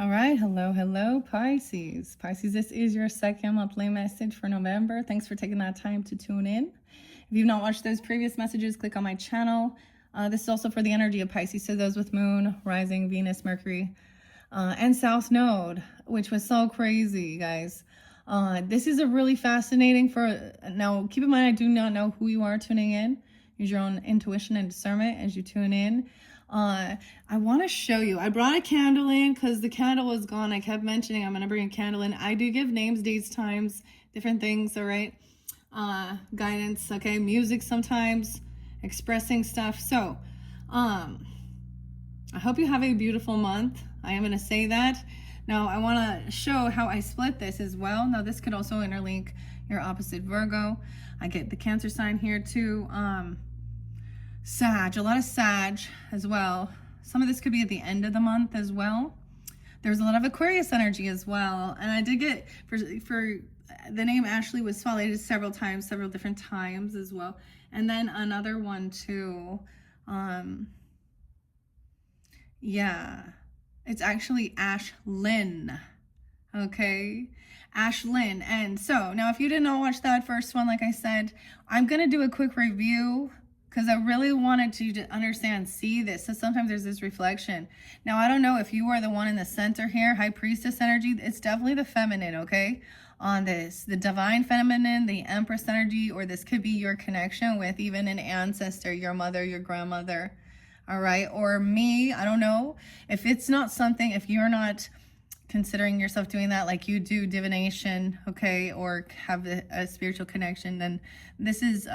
All right, hello, Pisces. Pisces, this is your second monthly message for November. Thanks for taking that time to tune in. If you've not watched those previous messages, click on my channel. This is also for the energy of Pisces, so those with Moon, Rising, Venus, Mercury, and South Node, which was so crazy, guys. This is a really fascinating now keep in mind, I do not know who you are tuning in. Use your own intuition and discernment as you tune in. I want to show you. I brought a candle in because the candle was gone. I kept mentioning I'm going to bring a candle in. I do give names, dates, times, different things, all right? Guidance, okay? Music sometimes, expressing stuff. So, I hope you have a beautiful month. I am going to say that. Now, I want to show how I split this as well. Now, this could also interlink your opposite Virgo. I get the Cancer sign here too. Sag, a lot of Sag as well. Some of this could be at the end of the month as well. There's a lot of Aquarius energy as well. And I did get, for the name Ashley was spotlighted several times, several different times as well. And then another one too. Yeah, it's actually Ashlyn. Okay, Ashlyn. And so now if you did not watch that first one, like I said, I'm going to do a quick review because I really wanted you to understand, see this. So sometimes there's this reflection. Now, I don't know if you are the one in the center here, High Priestess energy. It's definitely the feminine, okay? On this, the divine feminine, the Empress energy, or this could be your connection with even an ancestor, your mother, your grandmother, all right? Or me, I don't know. If it's not something, if you're not considering yourself doing that, like you do divination, okay, or have a spiritual connection, then this is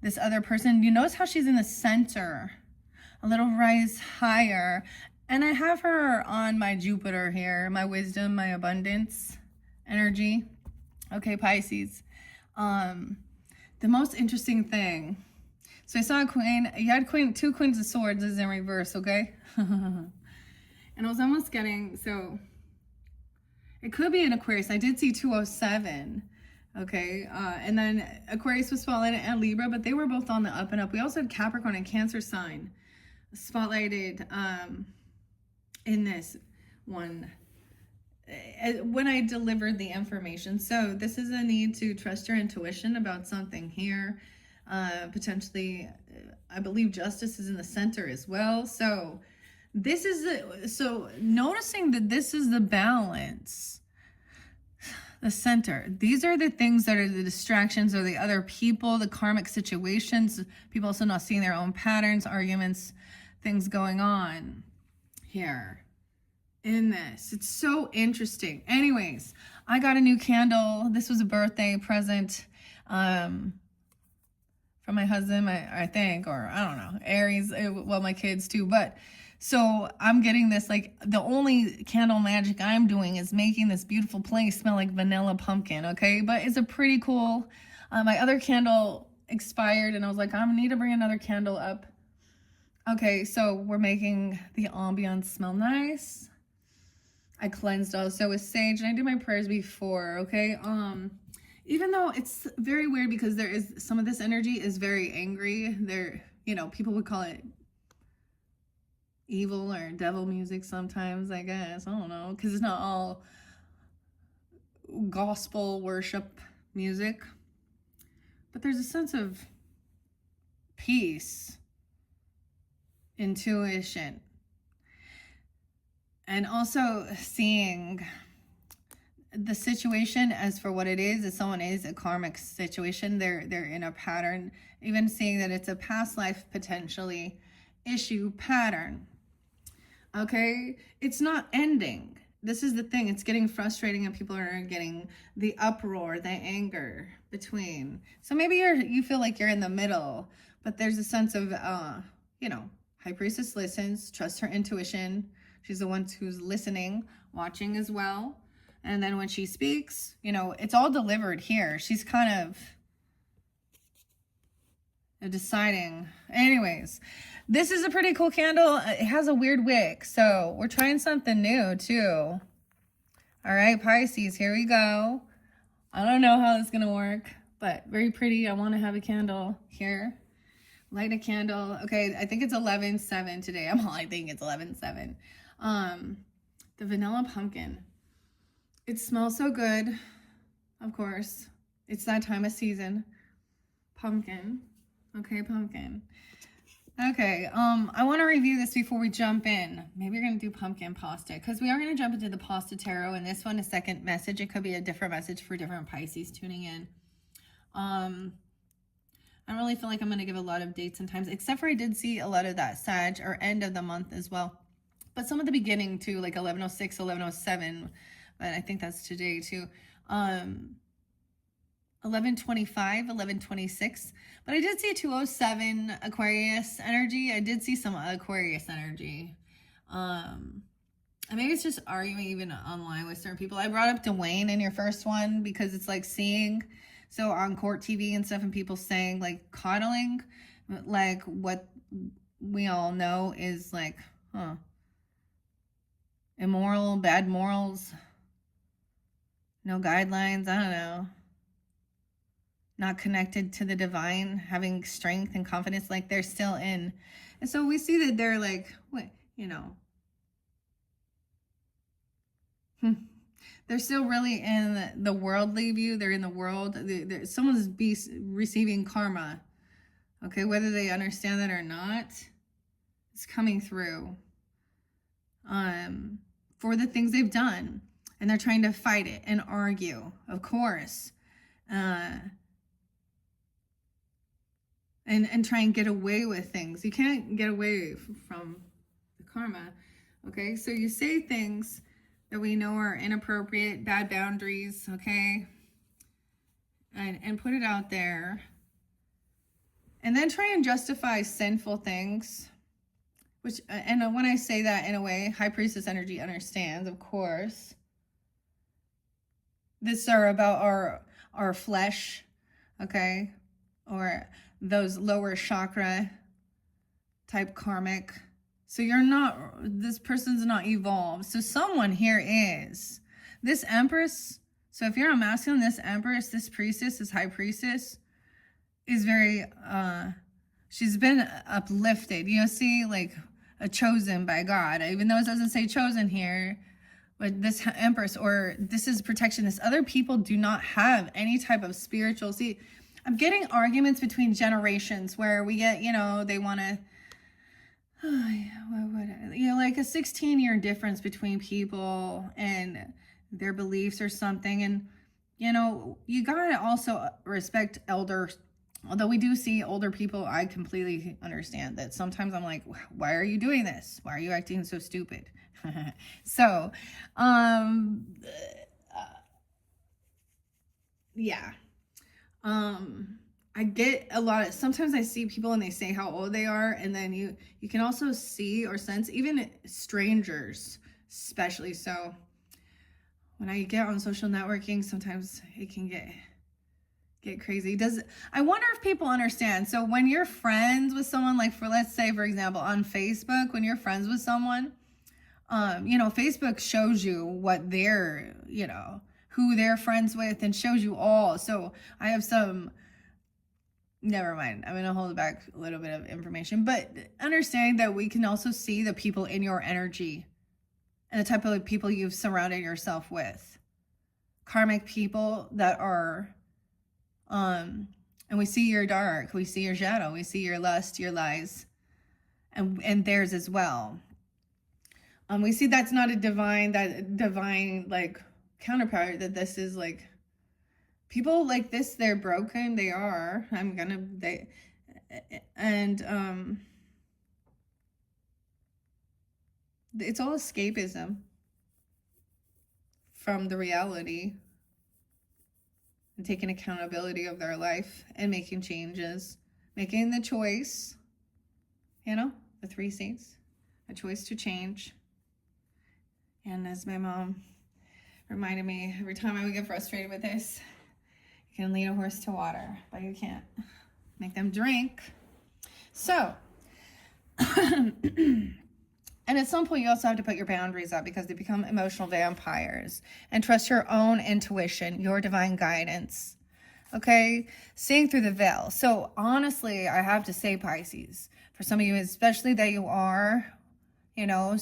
this other person. You notice how she's in the center, a little rise higher. And I have her on my Jupiter here, my wisdom, my abundance energy. Okay, Pisces. The most interesting thing. So I saw a queen. You had two queens of swords is in reverse, okay? And I was almost getting, so it could be an Aquarius. I did see 207. Okay, and then Aquarius was spotlighted and Libra, but they were both on the up and up. We also had Capricorn and Cancer sign spotlighted in this one when I delivered the information. So this is a need to trust your intuition about something here. Potentially, I believe justice is in the center as well. So this is so noticing that this is the balance. The center. These are the things that are the distractions or the other people, the karmic situations, people also not seeing their own patterns, arguments, things going on here in this. It's so interesting. Anyways, I got a new candle. This was a birthday present from my husband, I think, or I don't know, Aries, well, my kids too, but so I'm getting this, like, the only candle magic I'm doing is making this beautiful place smell like vanilla pumpkin, okay? But it's a pretty cool, my other candle expired, and I was like, I need to bring another candle up. Okay, so we're making the ambiance smell nice. I cleansed also with sage, and I did my prayers before, okay? Even though it's very weird because there is, some of this energy is very angry. There, you know, people would call it evil or devil music sometimes, I guess. I don't know, because it's not all gospel worship music. But there's a sense of peace, intuition, and also seeing the situation as for what it is. If someone is a karmic situation, they're in a pattern, even seeing that it's a past life potentially issue pattern. Okay, it's not ending. This is the thing. It's getting frustrating, and people are getting the uproar, the anger between. So maybe you feel like you're in the middle, but there's a sense of, you know, High Priestess listens, trusts her intuition. She's the one who's listening, watching as well. And then when she speaks, you know, it's all delivered here. She's kind of deciding. Anyways, this is a pretty cool candle. It has a weird wick, so we're trying something new too. All right, Pisces, here we go. I don't know how it's gonna work, but very pretty. I want to have a candle here. Light a candle. Okay, I think it's 11/7 today. I think it's 11/7. The vanilla pumpkin. It smells so good, of course. It's that time of season. Pumpkin. Okay, pumpkin. Okay, I want to review this before we jump in. Maybe we're going to do pumpkin pasta because we are going to jump into the pasta tarot, and this one is second message. It could be a different message for different Pisces tuning in. I don't really feel like I'm going to give a lot of dates and times, except for I did see a lot of that Sag or end of the month as well. But some of the beginning too, like 1106, 1107, but I think that's today too. 1125, 1126, but I did see 207 Aquarius energy. I did see some Aquarius energy. And maybe it's just arguing even online with certain people. I brought up Dwayne in your first one because it's like seeing, so on court TV and stuff, and people saying like coddling, like what we all know is like, immoral, bad morals, no guidelines, I don't know. Not connected to the divine, having strength and confidence, like they're still in. And so we see that they're like, what, you know, they're still really in the worldly view. They're in the world. Someone's receiving karma. Okay, whether they understand that or not, it's coming through for the things they've done. And they're trying to fight it and argue, of course. And try and get away with things. You can't get away from the karma. Okay, so you say things that we know are inappropriate, bad boundaries, okay? And put it out there. And then try and justify sinful things. Which, and when I say that in a way, High Priestess energy understands, of course. This are about our flesh, okay? Or those lower chakra type karmic. So you're not, this person's not evolved. So someone here is. This Empress, so if you're a masculine, this Empress, this Priestess, this High Priestess is very, she's been uplifted. You know, see, like a chosen by God. Even though it doesn't say chosen here, but this Empress, or this is protection. This other people do not have any type of spiritual, see, I'm getting arguments between generations where we get, you know, they want to, you know, like a 16-year difference between people and their beliefs or something. And, you know, you got to also respect elders. Although we do see older people, I completely understand that sometimes I'm like, why are you doing this? Why are you acting so stupid? So, yeah. I get a lot of, sometimes I see people and they say how old they are, and then you can also see or sense even strangers, especially. So when I get on social networking, sometimes it can get crazy. I wonder if people understand. So when you're friends with someone, like let's say for example on Facebook, when you're friends with someone, you know, Facebook shows you what they're, you know, who they're friends with, and shows you all. So I have some, never mind, I'm going to hold back a little bit of information, but understanding that we can also see the people in your energy and the type of people you've surrounded yourself with. Karmic people that are, and we see your dark, we see your shadow, we see your lust, your lies, and theirs as well. We see that's not a divine like counterpart, that this is like people like this, they're broken, they are, it's all escapism from the reality and taking accountability of their life and making changes, making the choice, you know, the 3 C's, a choice to change. And as my mom reminded me every time I would get frustrated with this, you can lead a horse to water, but you can't make them drink. So, and at some point you also have to put your boundaries up, because they become emotional vampires, and trust your own intuition, your divine guidance. Okay, seeing through the veil. So honestly, I have to say, Pisces, for some of you, especially that you are, you know,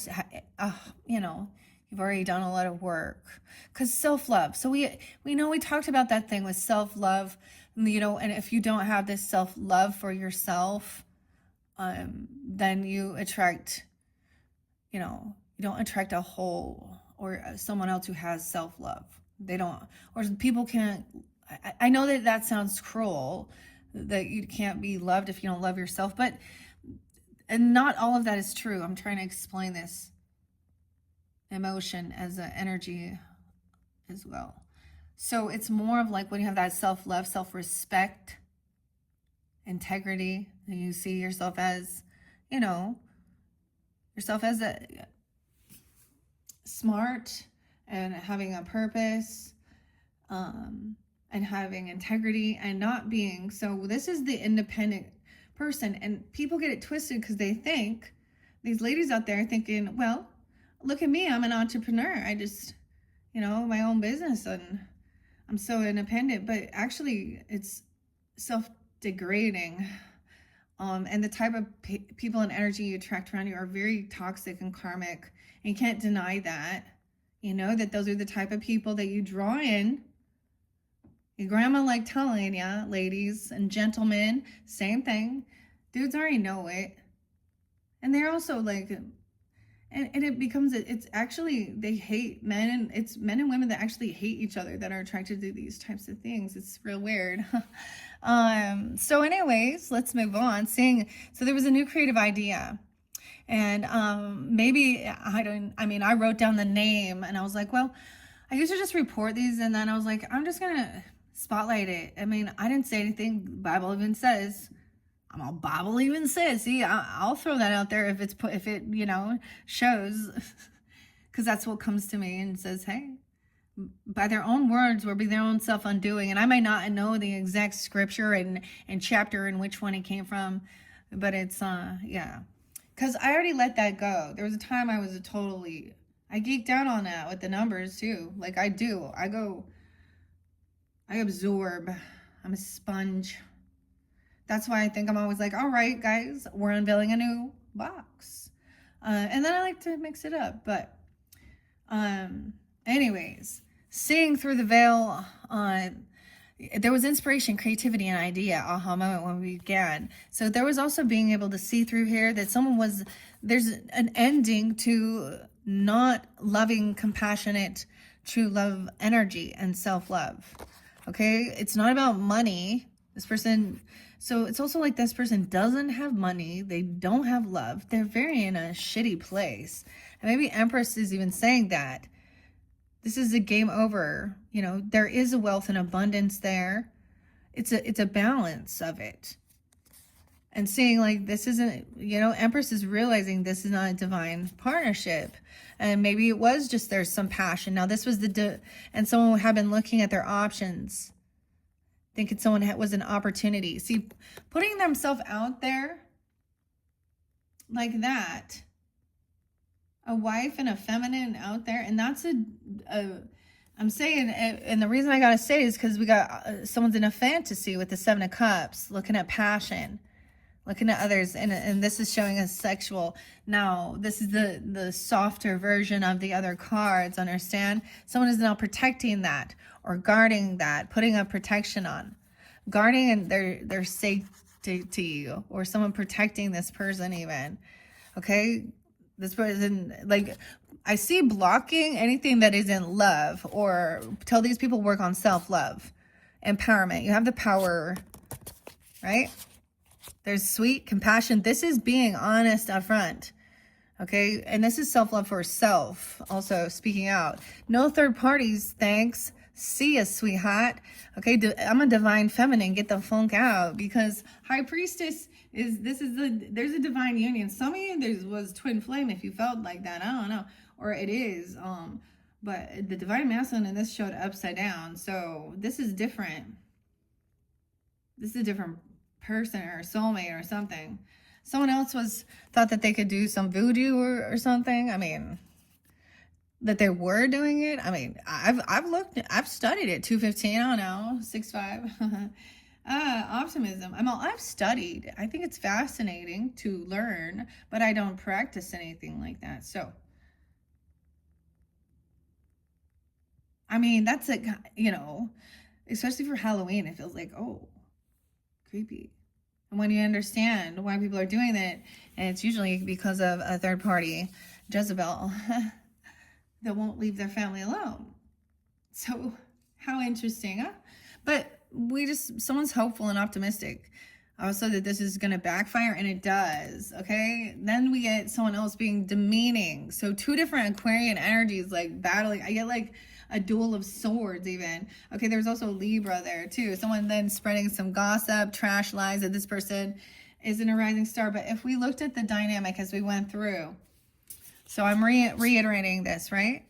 You've already done a lot of work. Because self-love. So we know we talked about that thing with self-love, you know, and if you don't have this self-love for yourself, then you attract, you know, you don't attract a whole or someone else who has self-love. They don't, or people can't, I know that that sounds cruel, that you can't be loved if you don't love yourself, but, and not all of that is true. I'm trying to explain this emotion as an energy as well. So it's more of like when you have that self-love, self-respect, integrity, and you see yourself as, you know, yourself as a smart and having a purpose, and having integrity and not being, so this is the independent person, and people get it twisted because they think, these ladies out there thinking, well, look at me, I'm an entrepreneur, I just, you know, my own business and I'm so independent, but actually it's self-degrading. And the type of people and energy you attract around you are very toxic and karmic, and you can't deny that. You know that those are the type of people that you draw in. Your grandma like telling ya, ladies and gentlemen, same thing. Dudes already know it. And they're also like, and it becomes, it's actually, they hate men, and it's men and women that actually hate each other that are attracted to these types of things. It's real weird. So anyways, let's move on. So there was a new creative idea. And maybe, I wrote down the name and I was like, well, I used to just report these, and then I was like, I'm just going to spotlight it. I mean, I didn't say anything. Bible even says, Bible even says, see, I'll throw that out there if it, you know, shows, because that's what comes to me and says, hey, by their own words will be their own self undoing. And I may not know the exact scripture and chapter and which one it came from, but it's, yeah. Because I already let that go. There was a time I geeked out on that with the numbers too. Like I do. I absorb. I'm a sponge. That's why I think I'm always like, all right, guys, we're unveiling a new box. And then I like to mix it up. But anyways, seeing through the veil, there was inspiration, creativity, and idea, aha moment when we began. So there was also being able to see through here that there's an ending to not loving, compassionate, true love energy and self-love. Okay, it's not about money. This person, so it's also like this person doesn't have money, they don't have love, they're very in a shitty place. And maybe Empress is even saying that this is a game over. You know, there is a wealth and abundance there. It's a balance of it. And seeing like this isn't, you know, Empress is realizing this is not a divine partnership. And maybe it was just there's some passion. Now this was and someone had been looking at their options, thinking someone was an opportunity. See, putting themselves out there like that, a wife and a feminine out there, and that's I'm saying, and the reason I gotta say is because we got someone's in a fantasy with the Seven of Cups, looking at passion, looking at others, and this is showing us sexual. Now this is the softer version of the other cards. Understand? Someone is now protecting that or guarding that, putting a protection on, guarding and their safety, or someone protecting this person even. Okay. This person, like, I see blocking anything that isn't love, or tell these people work on self-love, empowerment. You have the power, right? There's sweet compassion. This is being honest up front, okay? And this is self-love for self, also speaking out. No third parties, thanks. See ya, sweetheart. Okay, I'm a divine feminine. Get the funk out, because High Priestess there's a divine union. Some of you was twin flame if you felt like that. I don't know, or it is. But the divine masculine in this showed upside down. So this is different. This is a different person or soulmate or something. Someone else thought that they could do some voodoo or something. I mean, that they were doing it. I mean, I've studied it. 215, I don't know, 6'5". Optimism. I've studied. I think it's fascinating to learn, but I don't practice anything like that. So I mean, that's like, you know, especially for Halloween, it feels like, oh, creepy. And when you understand why people are doing it, and it's usually because of a third party, Jezebel, that won't leave their family alone. So, how interesting, huh? But someone's hopeful and optimistic. Also, that this is going to backfire, and it does, okay? Then we get someone else being demeaning. So, two different Aquarian energies, like, battling. I get, like, a duel of swords, even. Okay, there's also Libra there, too. Someone then spreading some gossip, trash lies that this person isn't a rising star. But if we looked at the dynamic as we went through, so I'm reiterating this, right?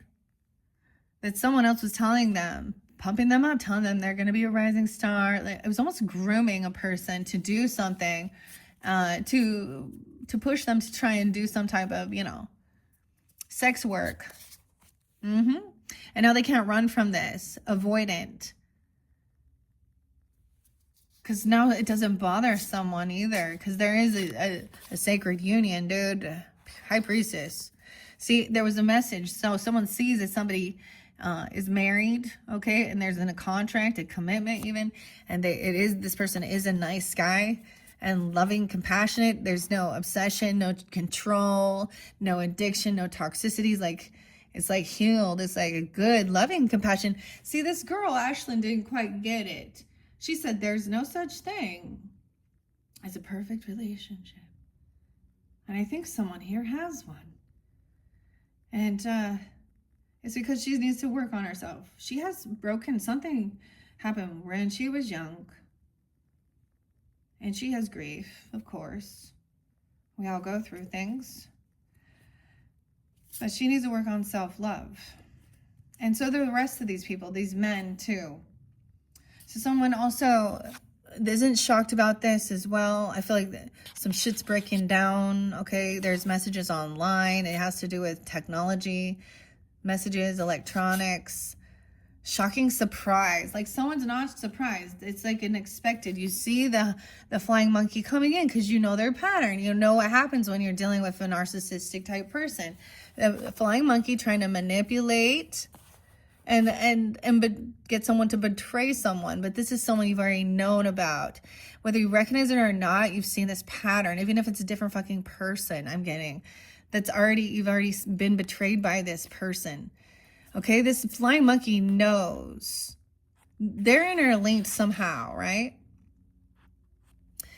That someone else was telling them, pumping them up, telling them they're going to be a rising star. Like, it was almost grooming a person to do something, to push them to try and do some type of, you know, sex work. And now they can't run from this, avoidant. Because now it doesn't bother someone either, because there is a sacred union, dude. High priestess. See, there was a message. So someone sees that somebody is married, okay, and there's in a contract, a commitment even, and this person is a nice guy and loving, compassionate. There's no obsession, no control, no addiction, no toxicities. Like, it's like healed. It's like a good, loving compassion. See, this girl, Ashlyn, didn't quite get it. She said there's no such thing as a perfect relationship. And I think someone here has one. And it's because she needs to work on herself. She has something happened when she was young. And she has grief, of course. We all go through things. But she needs to work on self-love. And so do the rest of these people, these men too. So someone also isn't shocked about this as well. I feel like some shit's breaking down, okay? There's messages online. It has to do with technology, messages, electronics. Shocking surprise. Like, someone's not surprised. It's like unexpected. You see the flying monkey coming in because you know their pattern. You know what happens when you're dealing with a narcissistic type person. The flying monkey trying to manipulate and get someone to betray someone. But this is someone you've already known about. Whether you recognize it or not, you've seen this pattern. Even if it's a different fucking person, I'm getting. You've already been betrayed by this person. Okay, this flying monkey knows. They're interlinked somehow, right?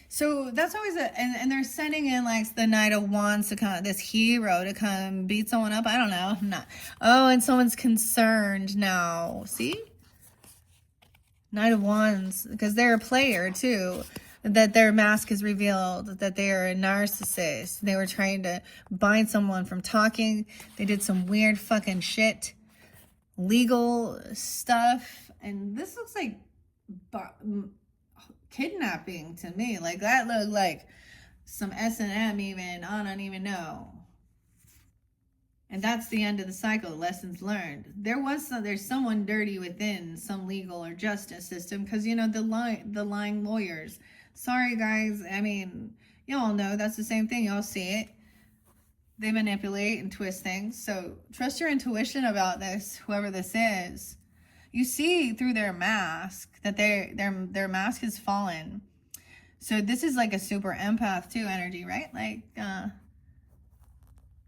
So that's always and they're sending in like the Knight of Wands to come, this hero to come beat someone up. I don't know. Not. Oh, and someone's concerned now. See? Knight of Wands, because they're a player too. That their mask is revealed, that they are a narcissist. They were trying to bind someone from talking. They did some weird fucking shit. Legal stuff. And this looks like kidnapping to me. Like, that looked like some S&M even. I don't even know. And that's the end of the cycle. Lessons learned. There's someone dirty within some legal or justice system, because, you know, the lying lawyers. Sorry, guys. I mean, y'all know that's the same thing. Y'all see it. They manipulate and twist things. So trust your intuition about this, whoever this is. You see through their mask that their mask is fallen. So this is like a super empath too energy, right? Like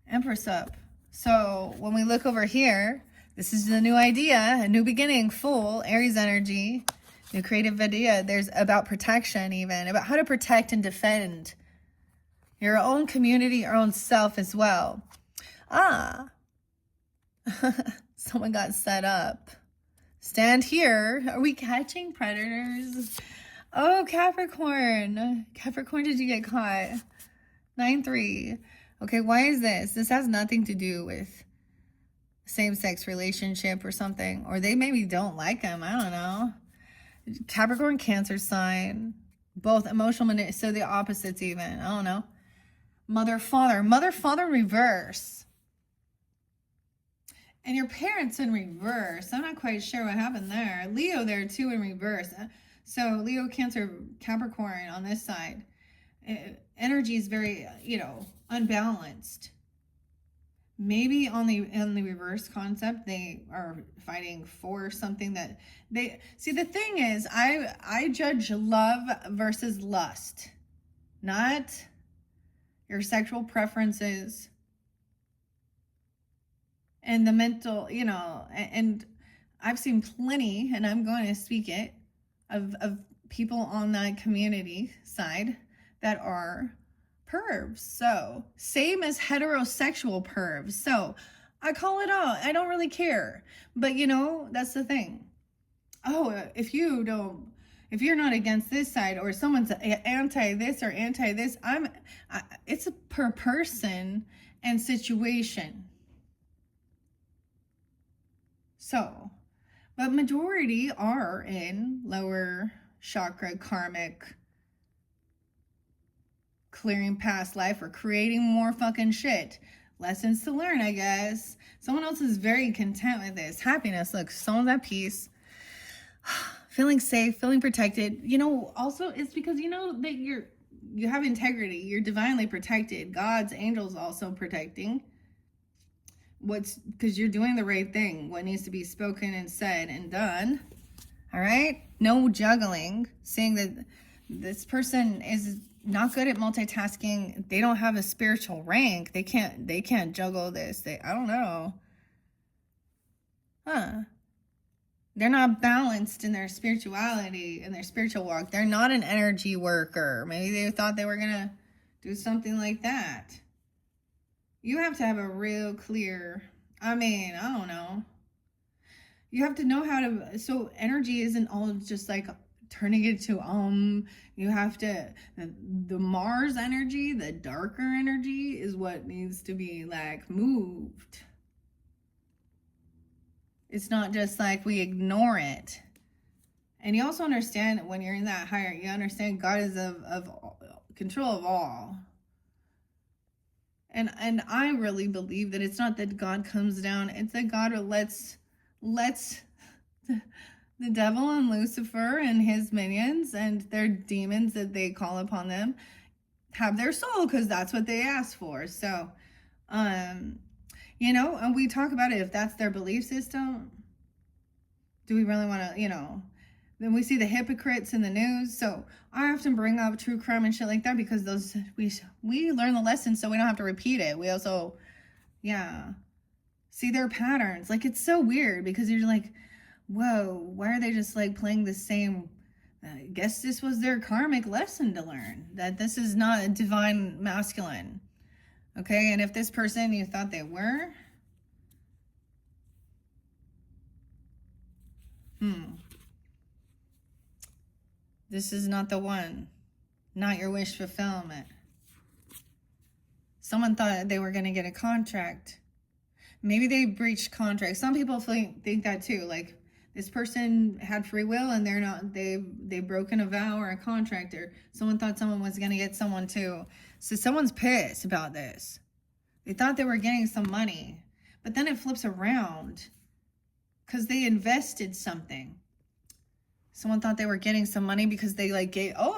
Empress up. So when we look over here, this is the new idea, a new beginning, full Aries energy, new creative idea. There's about protection, even about how to protect and defend your own community, your own self as well. Someone got set up. Stand here. Are we catching predators? Oh, Capricorn. Capricorn, did you get caught? 9-3. Okay, why is this? This has nothing to do with same-sex relationship or something. Or they maybe don't like him. I don't know. Capricorn, Cancer sign. Both emotional, so the opposites even. I don't know. Mother, father, reverse. And your parents in reverse. I'm not quite sure what happened there. Leo there too in reverse. So Leo, Cancer, Capricorn on this side. Energy is very, unbalanced. maybe on the reverse concept, they are fighting for something that they see. The thing is, I judge love versus lust, not your sexual preferences and the mental, and I've seen plenty, and I'm going to speak it, of people on that community side that are pervs. So same as heterosexual pervs. So I call it out. I don't really care. But that's the thing. Oh, if you're not against this side, or someone's anti this or anti this, it's a per person and situation. So, but majority are in lower chakra, karmic, clearing past life, or creating more fucking shit. Lessons to learn, I guess. Someone else is very content with this. Happiness. Look, someone's at peace. Feeling safe, feeling protected. Also it's because that you have integrity. You're divinely protected. God's angels also protecting. Because you're doing the right thing. What needs to be spoken and said and done. All right? No juggling. Saying that this person is not good at multitasking. They don't have a spiritual rank. They can't juggle this. I don't know. They're not balanced in their spirituality, in their spiritual walk. They're not an energy worker. Maybe they thought they were going to do something like that. You have to have a real clear, I don't know. You have to know how to, so energy isn't all just like turning it to, you have to, the Mars energy, the darker energy is what needs to be like moved. It's not just like we ignore it. And you also understand when you're in that higher, you understand God is of control of all. And I really believe that it's not that God comes down, it's that God lets the devil and Lucifer and his minions and their demons that they call upon them have their soul, because that's what they asked for. So, and we talk about it, if that's their belief system, do we really want to, then we see the hypocrites in the news. So I often bring up true crime and shit like that because we learn the lesson so we don't have to repeat it. We also, see their patterns. Like, it's so weird because you're like, whoa, why are they just like playing the same? I guess this was their karmic lesson to learn, that this is not a divine masculine. Okay, and if this person you thought they were, this is not the one. Not your wish fulfillment. Someone thought they were going to get a contract. Maybe they breached contract. Some people think that too. Like, this person had free will and they've broken a vow or a contract, or someone thought someone was going to get someone too. So someone's pissed about this. They thought they were getting some money, but then it flips around because they invested something. Someone thought they were getting some money because they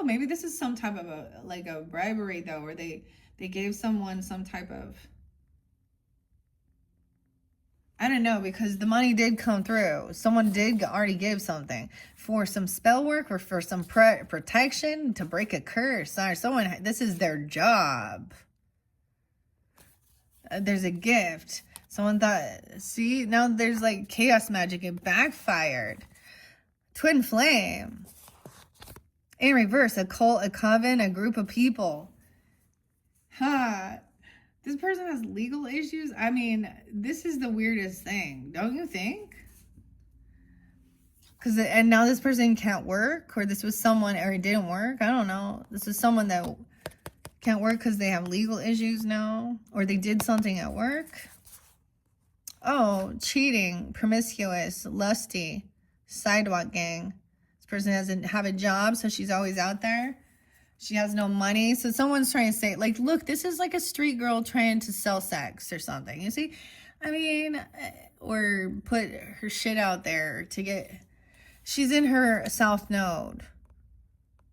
maybe this is some type of a bribery though, or they gave someone some type of, I don't know, because the money did come through. Someone did already give something for some spell work or for some protection to break a curse. Or this is their job. There's a gift. Someone thought, see, now there's like chaos magic. It backfired. Twin flame. In reverse, a cult, a coven, a group of people. This person has legal issues. This is the weirdest thing, don't you think? And now this person can't work, or this was someone, or it didn't work. I don't know. This is someone that can't work because they have legal issues now, or they did something at work. Oh, cheating, promiscuous, lusty, sidewalk gang. This person doesn't have a job, so she's always out there. She has no money. So someone's trying to say, like, look, this is like a street girl trying to sell sex or something. You see? Or put her shit out there to get... She's in her south node.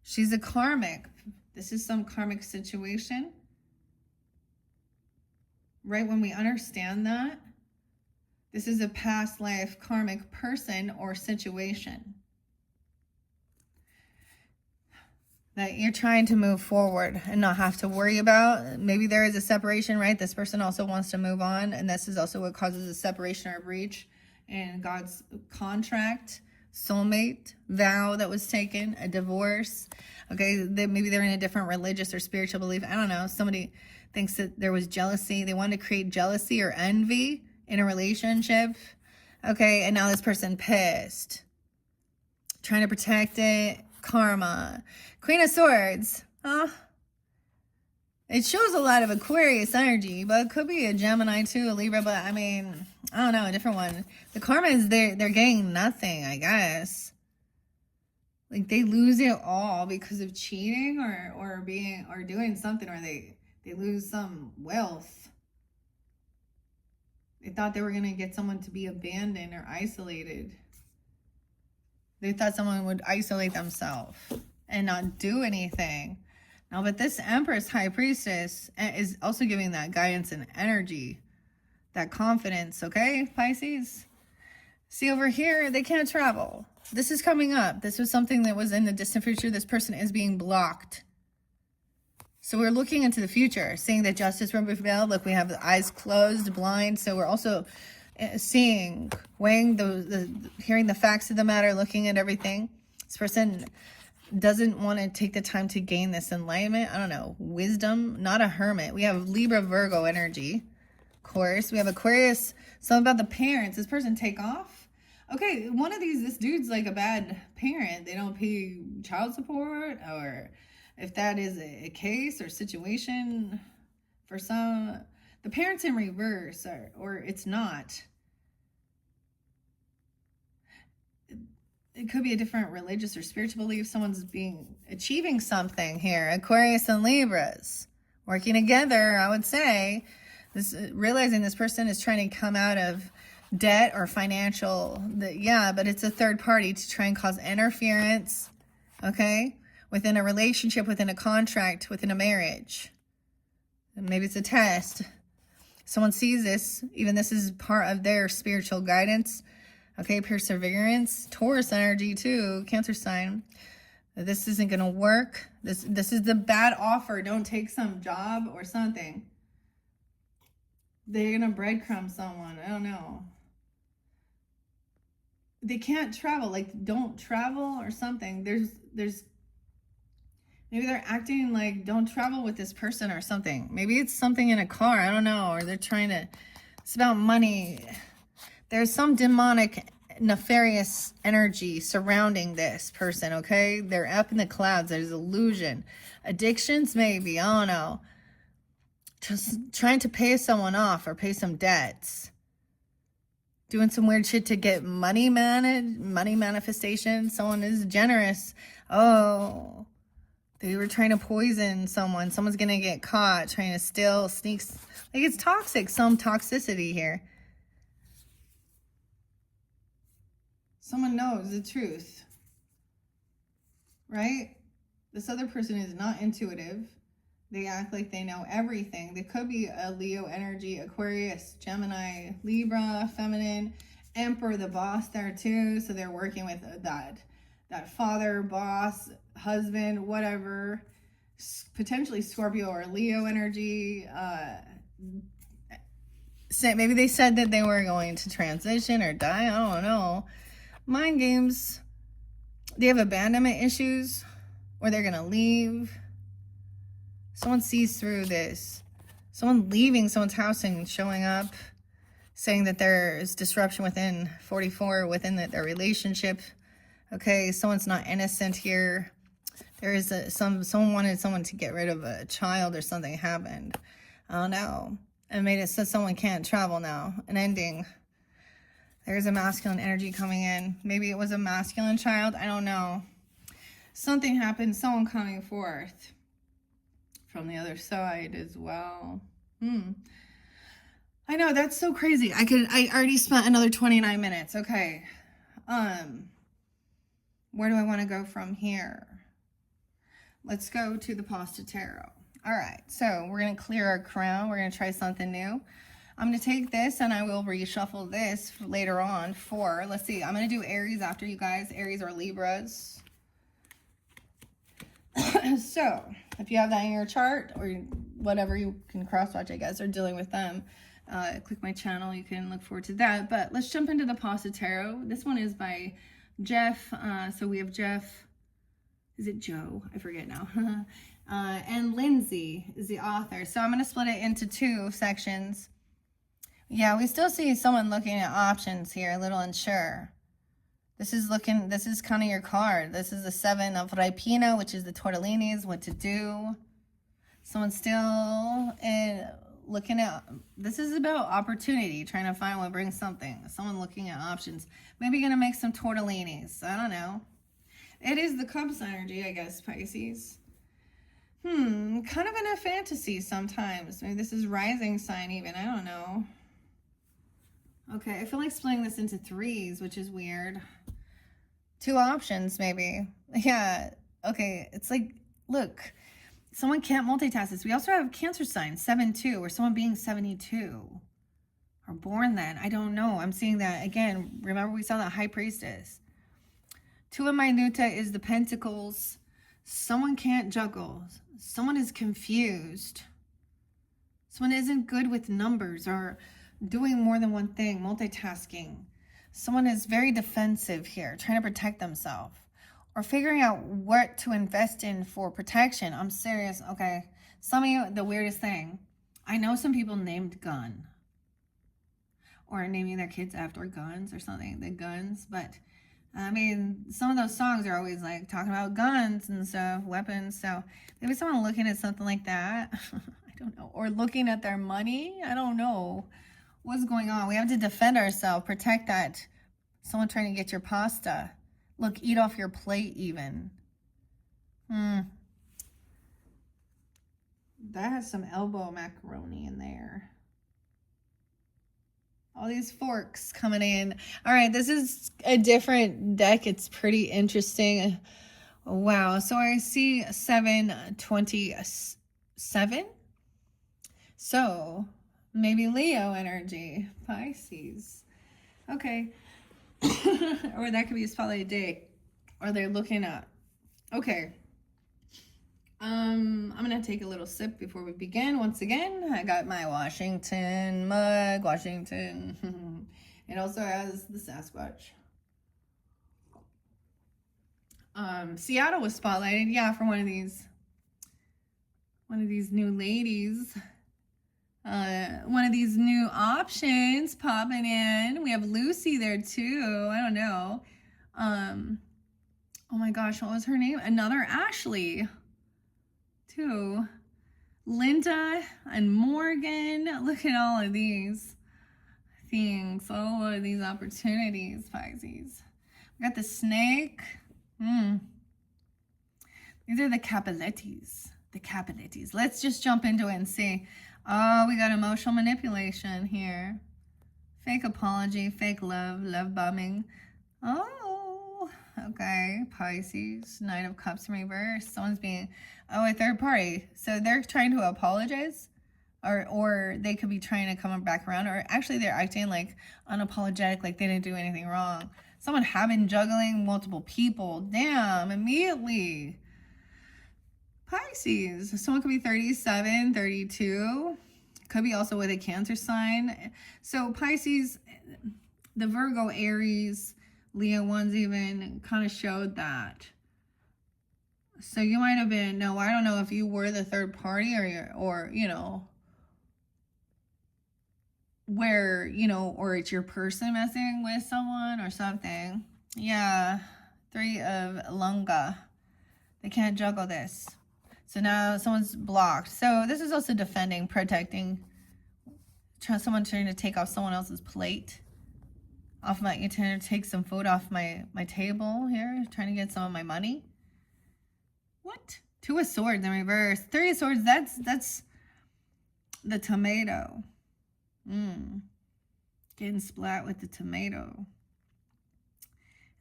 She's a karmic. This is some karmic situation. right? When we understand that, this is a past life karmic person or situation that you're trying to move forward and not have to worry about. Maybe there is a separation, right? This person also wants to move on, and this is also what causes a separation or a breach in God's contract, soulmate, vow that was taken, a divorce. Okay, maybe they're in a different religious or spiritual belief. I don't know. Somebody thinks that there was jealousy. They wanted to create jealousy or envy in a relationship. Okay, and now this person pissed, trying to protect it. Karma. Queen of Swords. It shows a lot of Aquarius energy, but it could be a Gemini too, a Libra, but I mean, I don't know, a different one. The karma is they're getting nothing, I guess. Like they lose it all because of cheating or doing something, or they lose some wealth. They thought they were gonna get someone to be abandoned or isolated. They thought someone would isolate themselves and not do anything. No, but this Empress High Priestess is also giving that guidance and energy, that confidence, okay, Pisces? See over here, they can't travel. This is coming up. This was something that was in the distant future. This person is being blocked. So we're looking into the future, seeing that justice will prevail. Look, we have the eyes closed, blind. So we're also seeing, weighing hearing the facts of the matter, looking at everything. This person doesn't want to take the time to gain this enlightenment. I don't know, wisdom, not a hermit. We have Libra, Virgo energy, of course. We have Aquarius, something about the parents. This person take off. Okay, this dude's like a bad parent. They don't pay child support, or if that is a case or situation for some, the parents in reverse, or it's not. It could be a different religious or spiritual belief. Someone's achieving something here. Aquarius and Libras working together, I would say. Realizing this person is trying to come out of debt or financial, but it's a third party to try and cause interference, okay, within a relationship, within a contract, within a marriage. And maybe it's a test. Someone sees this, even this is part of their spiritual guidance. Okay, perseverance, Taurus energy too, Cancer sign. This isn't going to work. This is the bad offer. Don't take some job or something. They're going to breadcrumb someone. I don't know. They can't travel. Like, don't travel or something. There's maybe they're acting like don't travel with this person or something. Maybe it's something in a car. I don't know. Or they're trying to, it's about money. There's some demonic, nefarious energy surrounding this person, okay? They're up in the clouds. There's illusion. Addictions, maybe. I don't know. Just trying to pay someone off or pay some debts. Doing some weird shit to get money manifestation. Someone is generous. Oh, they were trying to poison someone. Someone's going to get caught trying to steal, sneak. Like, it's toxic. Some toxicity here. Someone knows the truth, right? This other person is not intuitive. They act like they know everything. They could be a Leo energy, Aquarius, Gemini, Libra, feminine, Emperor, the boss there too. So they're working with that father, boss, husband, whatever. Potentially Scorpio or Leo energy. Maybe they said that they were going to transition or die. I don't know. Mind games. They have abandonment issues, or they're going to leave. Someone sees through this. Someone leaving someone's house and showing up, saying that there is disruption within 44, within their relationship. Okay, someone's not innocent here. There is someone wanted someone to get rid of a child or something happened. I don't know. And made it so someone can't travel now. An ending. There's a masculine energy coming in. Maybe it was a masculine child. I don't know. Something happened. Someone coming forth from the other side as well. I know, that's so crazy. I already spent another 29 minutes. Okay. Where do I want to go from here? Let's go to the Pasta Tarot. All right, so we're going to clear our crown. We're going to try something new. I'm going to take this and I will reshuffle this later on for, let's see, I'm going to do Aries after you guys, Aries or Libras. So, if you have that in your chart or whatever, you can cross-watch, I guess, or dealing with them. Click my channel, you can look forward to that. But let's jump into the Pasta Tarot. This one is by Jeff. So we have Jeff, is it Joe? I forget now. And Lindsay is the author. So I'm going to split it into two sections. Yeah, we still see someone looking at options here, a little unsure. This is kind of your card. This is the 7 of Rapina, which is the tortellinis, what to do. Someone's still looking at, this is about opportunity, trying to find what brings something. Someone looking at options. Maybe going to make some tortellinis. I don't know. It is the Cups energy, I guess, Pisces. Kind of in a fantasy sometimes. Maybe this is rising sign even. I don't know. Okay, I feel like splitting this into 3s, which is weird. 2 options, maybe. Yeah, okay. It's like, look, someone can't multitask this. We also have Cancer sign, 7-2, or someone being 72. Or born then. I don't know. I'm seeing that again. Remember, we saw that High Priestess. 2 of Minuta is the Pentacles. Someone can't juggle. Someone is confused. Someone isn't good with numbers or doing more than one thing, multitasking. Someone is very defensive here, trying to protect themselves or figuring out what to invest in for protection. I'm serious. Okay. Some of you, the weirdest thing, I know some people named Gun or naming their kids after guns or something, the guns, but I mean, some of those songs are always like talking about guns and stuff, weapons. So maybe someone looking at something like that. I don't know. Or looking at their money. I don't know what's going on. We have to defend ourselves, protect that. Someone trying to get your pasta. Look, eat off your plate even. That has some elbow macaroni in there. All these forks coming in. All right, this is a different deck. It's pretty interesting. Wow. So I see 727. So maybe Leo energy, Pisces. Okay. Or that could be a spotlight day. Or they're looking at. Okay. I'm going to take a little sip before we begin. Once again, I got my Washington mug. Washington. It also has the Sasquatch. Seattle was spotlighted. Yeah, for one of these new ladies. One of these new options popping in. We have Lucy there too. I don't know. Oh my gosh, what was her name? Another Ashley. Too. Linda and Morgan. Look at all of these things. All of these opportunities, Pisces. We got the snake. These are the Capiletis. The Capiletis. Let's just jump into it and see. Oh, we got emotional manipulation here. Fake apology, fake love, love bombing. Oh, okay. Pisces, Knight of Cups in reverse. Someone's being, a third party. So they're trying to apologize, or they could be trying to come back around, or actually they're acting like unapologetic, like they didn't do anything wrong. Someone having juggling multiple people. Damn, immediately. Pisces. Someone could be 37, 32. Could be also with a Cancer sign. So Pisces, the Virgo, Aries, Leo ones even kind of showed that. So you might have been, no, I don't know if you were the third party or you know, where, you know, or it's your person messing with someone or something. Yeah. 3 of Lunga. They can't juggle this. So now someone's blocked. So this is also defending, protecting. Someone trying to take off someone else's plate. You're trying to take some food off my table here. Trying to get some of my money. What? 2 of Swords in reverse. 3 of Swords, that's the tomato. Getting splat with the tomato.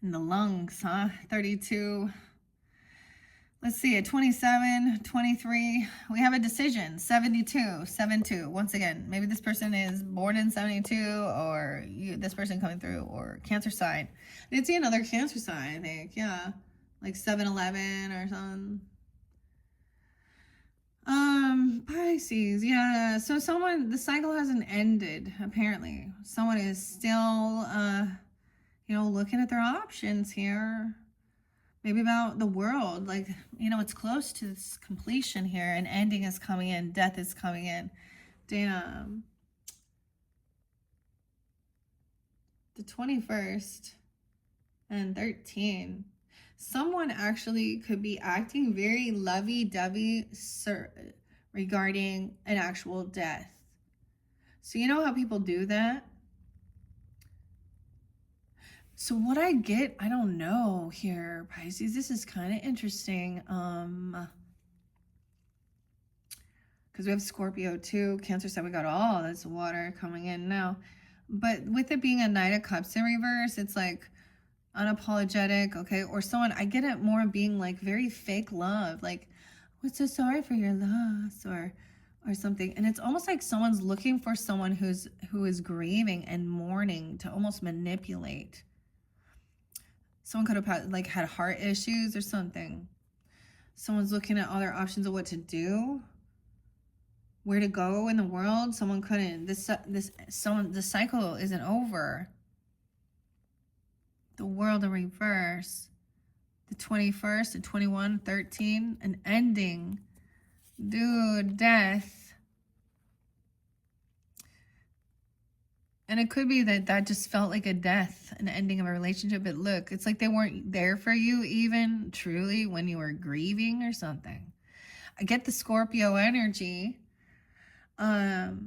And the lungs, huh? 32. Let's see, at 27, 23, we have a decision, 72, 7-2. Once again, maybe this person is born in 72, or this person coming through, or Cancer sign. I did see another Cancer sign, I think, yeah. Like 7-11 or something. Pisces, yeah. So the cycle hasn't ended, apparently. Someone is still, looking at their options here. Maybe about the world, like, it's close to this completion here. An ending is coming in. Death is coming in. Damn. The 21st and 13. Someone actually could be acting very lovey-dovey regarding an actual death. So you know how people do that? So what I get, I don't know here, Pisces. This is kind of interesting. Because we have Scorpio too. Cancer said we got all this water coming in now. But with it being a Knight of Cups in reverse, it's like unapologetic, okay? Or someone, I get it more being like very fake love. Like, what's so sorry for your loss, or something. And it's almost like someone's looking for someone who is grieving and mourning to almost manipulate. Someone could have had heart issues or something. Someone's looking at all their options of what to do, where to go in the world. Someone couldn't. The cycle isn't over. The world in reverse. The 21st, the 21, 13, an ending. Dude, death. And it could be that just felt like a death, an ending of a relationship. But look, it's like they weren't there for you even truly when you were grieving or something. I get the Scorpio energy. So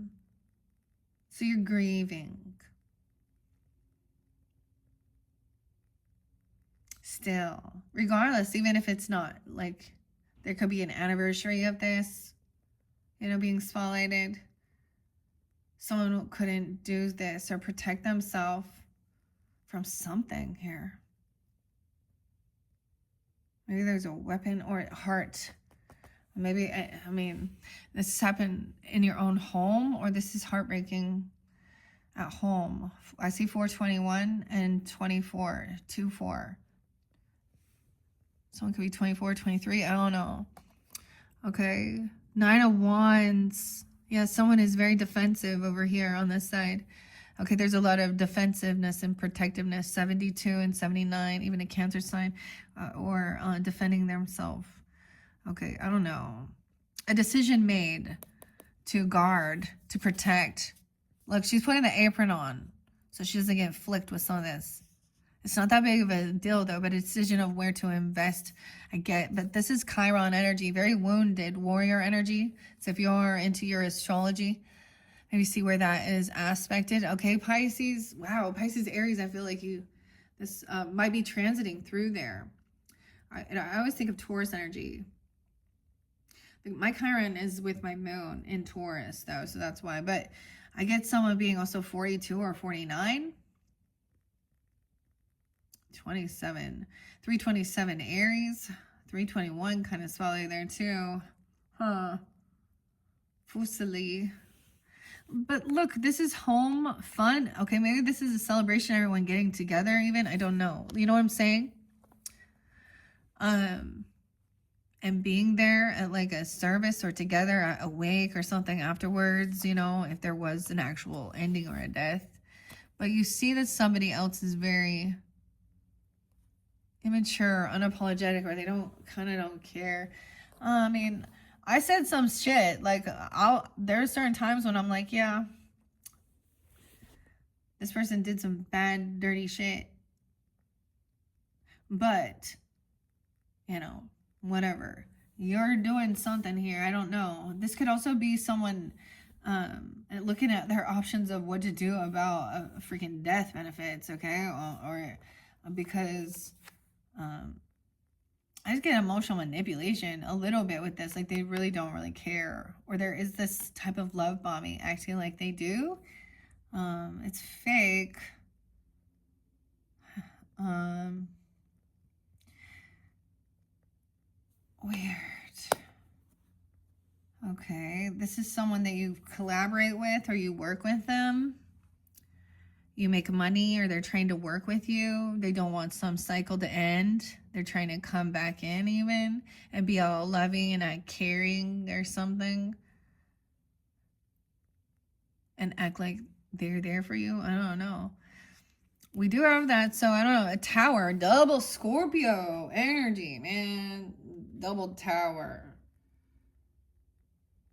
you're grieving. Still, regardless, even if it's not, like, there could be an anniversary of this, being spotlighted. Someone couldn't do this or protect themselves from something here. Maybe there's a weapon or a heart. Maybe, I mean, this has happened in your own home, or this is heartbreaking at home. I see 421 and 24, 2-4. Someone could be 24, 23. I don't know. Okay. 9 of Wands. Yeah, someone is very defensive over here on this side. Okay, there's a lot of defensiveness and protectiveness. 72 and 79, even a Cancer sign, or defending themselves. Okay, I don't know. A decision made to guard, to protect. Look, she's putting the apron on so she doesn't get flicked with some of this. It's not that big of a deal, though, but a decision of where to invest, I get. But this is Chiron energy, very wounded warrior energy. So if you're into your astrology, maybe see where that is aspected. Okay, Pisces. Wow, Pisces, Aries, I feel like this might be transiting through there. I always think of Taurus energy. My Chiron is with my moon in Taurus, though, so that's why. But I get someone being also 42 or 49. 27, 327 Aries, 321 kind of swelling there too. Fusili. But look, this is home fun. Okay, maybe this is a celebration, everyone getting together even. I don't know. You know what I'm saying? And being there at like a service or together at a wake or something afterwards, if there was an actual ending or a death. But you see that somebody else is very immature, unapologetic, or they don't care. I mean, I said some shit, like, there are certain times when I'm like, yeah, this person did some bad, dirty shit, but, whatever, you're doing something here. I don't know. This could also be someone looking at their options of what to do about freaking death benefits, okay, or because I just get emotional manipulation a little bit with this. Like, they really don't really care. Or there is this type of love bombing acting like they do. It's fake. Okay, this is someone that you collaborate with or you work with them. You make money or they're trying to work with you. They don't want some cycle to end. They're trying to come back in even and be all loving and caring or something. And act like they're there for you. I don't know. We do have that. So I don't know. A tower. Double Scorpio energy, man. Double tower.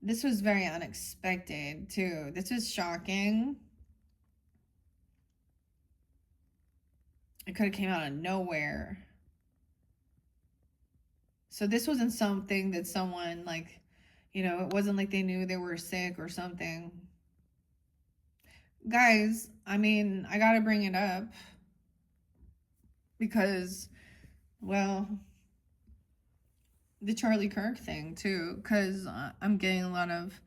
This was very unexpected too. This was shocking. It could have came out of nowhere. So this wasn't something that someone like, you know, it wasn't like they knew they were sick or something. Guys, I mean, I gotta bring it up because, well, the Charlie Kirk thing too, because I'm getting a lot of,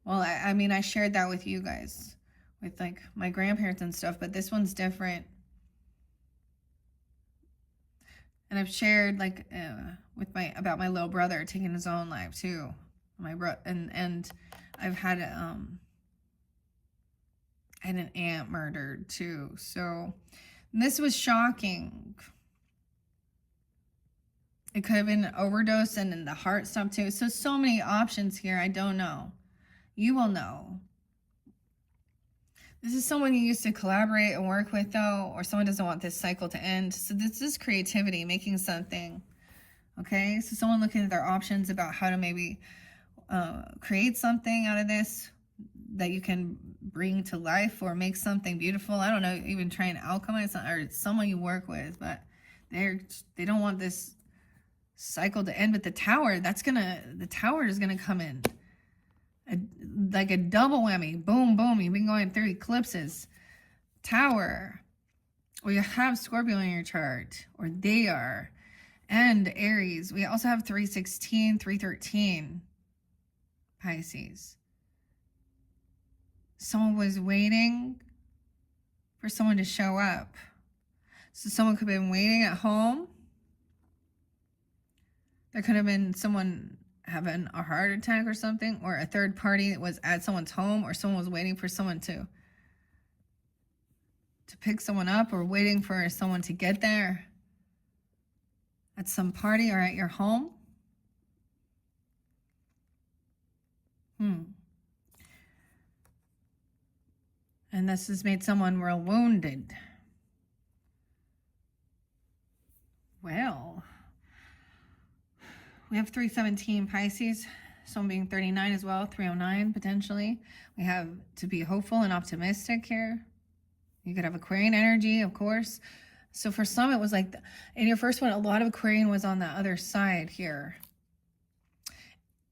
well, I mean, I shared that with you guys, with like my grandparents and stuff, but this one's different. And I've shared like with about my little brother taking his own life too. And I've had an aunt murdered too. So this was shocking. It could have been an overdose and then the heart stopped too. So many options here. I don't know. You will know. This is someone you used to collaborate and work with though, or someone doesn't want this cycle to end. So this is creativity, making something. Okay, so someone looking at their options about how to maybe create something out of this that you can bring to life or make something beautiful. I don't know, even try and alchemize or someone you work with, but they don't want this cycle to end with the tower. The tower is gonna come in like a double whammy. Boom, boom. You've been going through eclipses. Tower. Or you have Scorpio in your chart, or they are. And Aries. We also have 316, 313. Pisces. Someone was waiting for someone to show up. So someone could have been waiting at home. There could have been someone having a heart attack or something, or a third party that was at someone's home, or someone was waiting for someone to pick someone up, or waiting for someone to get there at some party or at your home. And this has made someone real wounded. Well, we have 317 Pisces, someone being 39 as well, 309 potentially. We have to be hopeful and optimistic here. You could have Aquarian energy, of course. So for some, it was like, in your first one, a lot of Aquarian was on the other side here.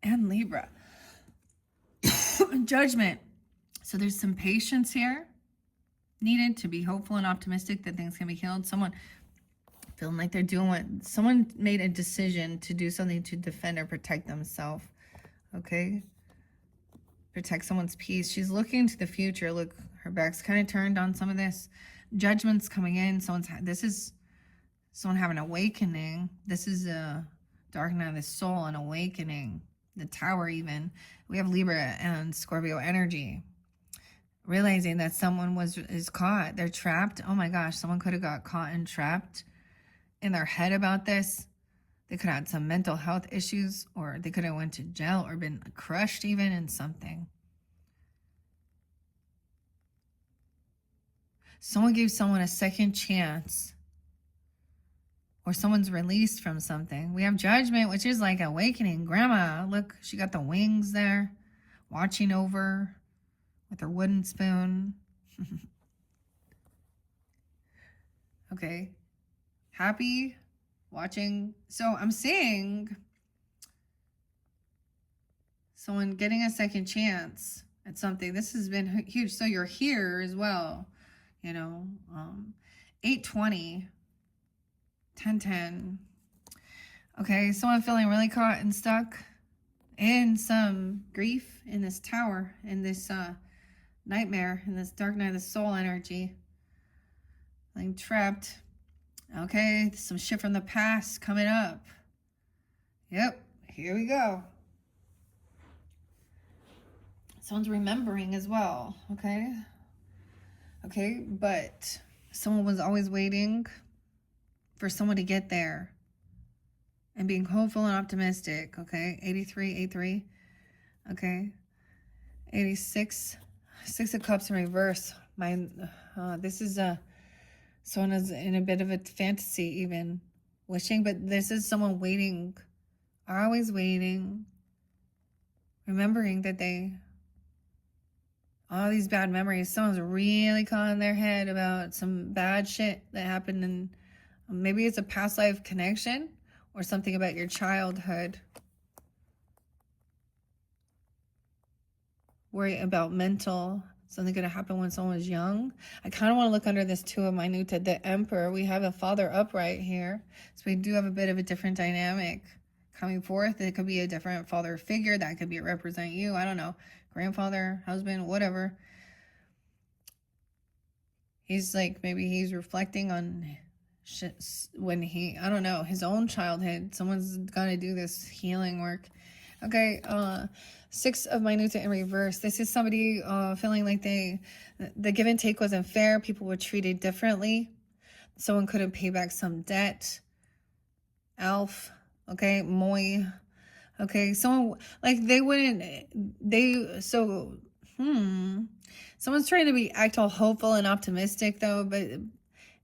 And Libra. Judgment. So there's some patience here needed to be hopeful and optimistic that things can be healed. Someone feeling like they're doing what, someone made a decision to do something to defend or protect themselves. Okay? Protect someone's peace. She's looking to the future. Look, her back's kind of turned on some of this. Judgment's coming in. This is someone having an awakening. This is a dark night of the soul, an awakening. The tower even. We have Libra and Scorpio energy. Realizing that someone is caught. They're trapped. Oh my gosh, someone could have got caught and trapped in their head about this. They could have had some mental health issues, or they could have went to jail or been crushed even in something. Someone gave someone a second chance, or someone's released from something. We have Judgment, which is like awakening. Grandma, look, she got the wings there, watching over with her wooden spoon. Okay. Happy watching. So I'm seeing someone getting a second chance at something. This has been huge. So you're here as well, you know. 820, 1010. Okay, someone feeling really caught and stuck in some grief in this tower, in this nightmare, in this dark night of the soul energy. Like trapped. Okay, some shit from the past coming up. Yep, here we go. Someone's remembering as well, okay? Okay, but someone was always waiting for someone to get there and being hopeful and optimistic, okay? 83, 83, okay? 86, 6 of Cups in reverse. This is someone is in a bit of a fantasy even, wishing, but this is someone waiting, always waiting, remembering that all these bad memories, someone's really caught in their head about some bad shit that happened, and maybe it's a past life connection or something about your childhood. Worry about something going to happen when someone was young. I kind of want to look under this 2 of Minuta, the Emperor. We have a father upright here. So we do have a bit of a different dynamic coming forth. It could be a different father figure. That could be represent you. I don't know. Grandfather, husband, whatever. He's like, maybe he's reflecting on when I don't know, his own childhood. Someone's got to do this healing work. Okay, 6 of Minuta in reverse. This is somebody feeling like the give and take wasn't fair. People were treated differently. Someone couldn't pay back some debt. Elf, okay, Moy. Okay, someone, like, someone's trying to act all hopeful and optimistic, though,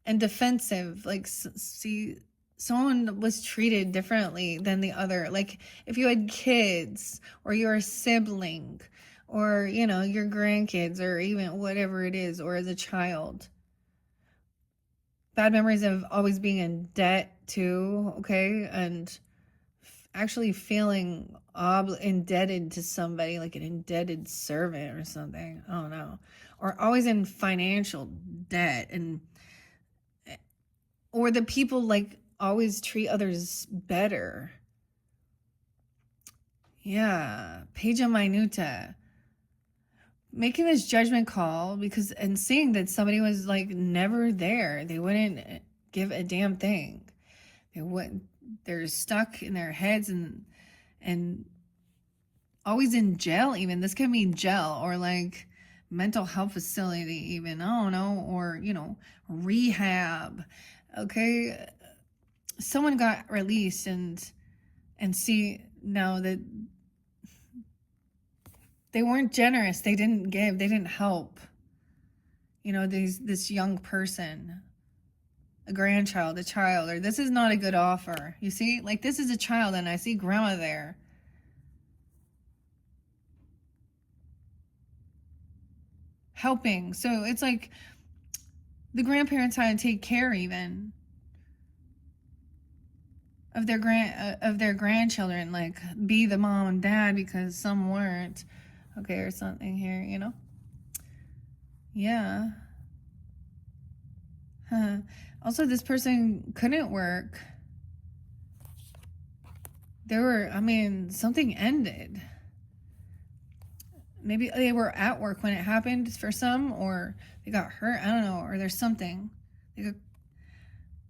and defensive. Like, see, someone was treated differently than the other. Like, if you had kids, or you're a sibling, or, you know, your grandkids, or even whatever it is, or as a child. Bad memories of always being in debt, too, okay, and actually feeling indebted to somebody, like an indebted servant or something. I don't know. Or always in financial debt, or the people like always treat others better. Yeah. Page of Minuta. Making this judgment call and seeing that somebody was like never there. They wouldn't give a damn thing. They're stuck in their heads and always in jail even. This could mean jail or like mental health facility even. I don't know. Or, you know, rehab. Okay. Someone got released and see now that they weren't generous. They didn't give. They didn't help. You know, this young person, a grandchild, a child, or this is not a good offer. You see, like this is a child and I see grandma there. Helping. So it's like the grandparents had to take care even of their grandchildren, like be the mom and dad because some weren't. Okay, or something here, you know? Yeah. Also, this person couldn't work. Something ended. Maybe they were at work when it happened for some, or they got hurt. I don't know, or there's something.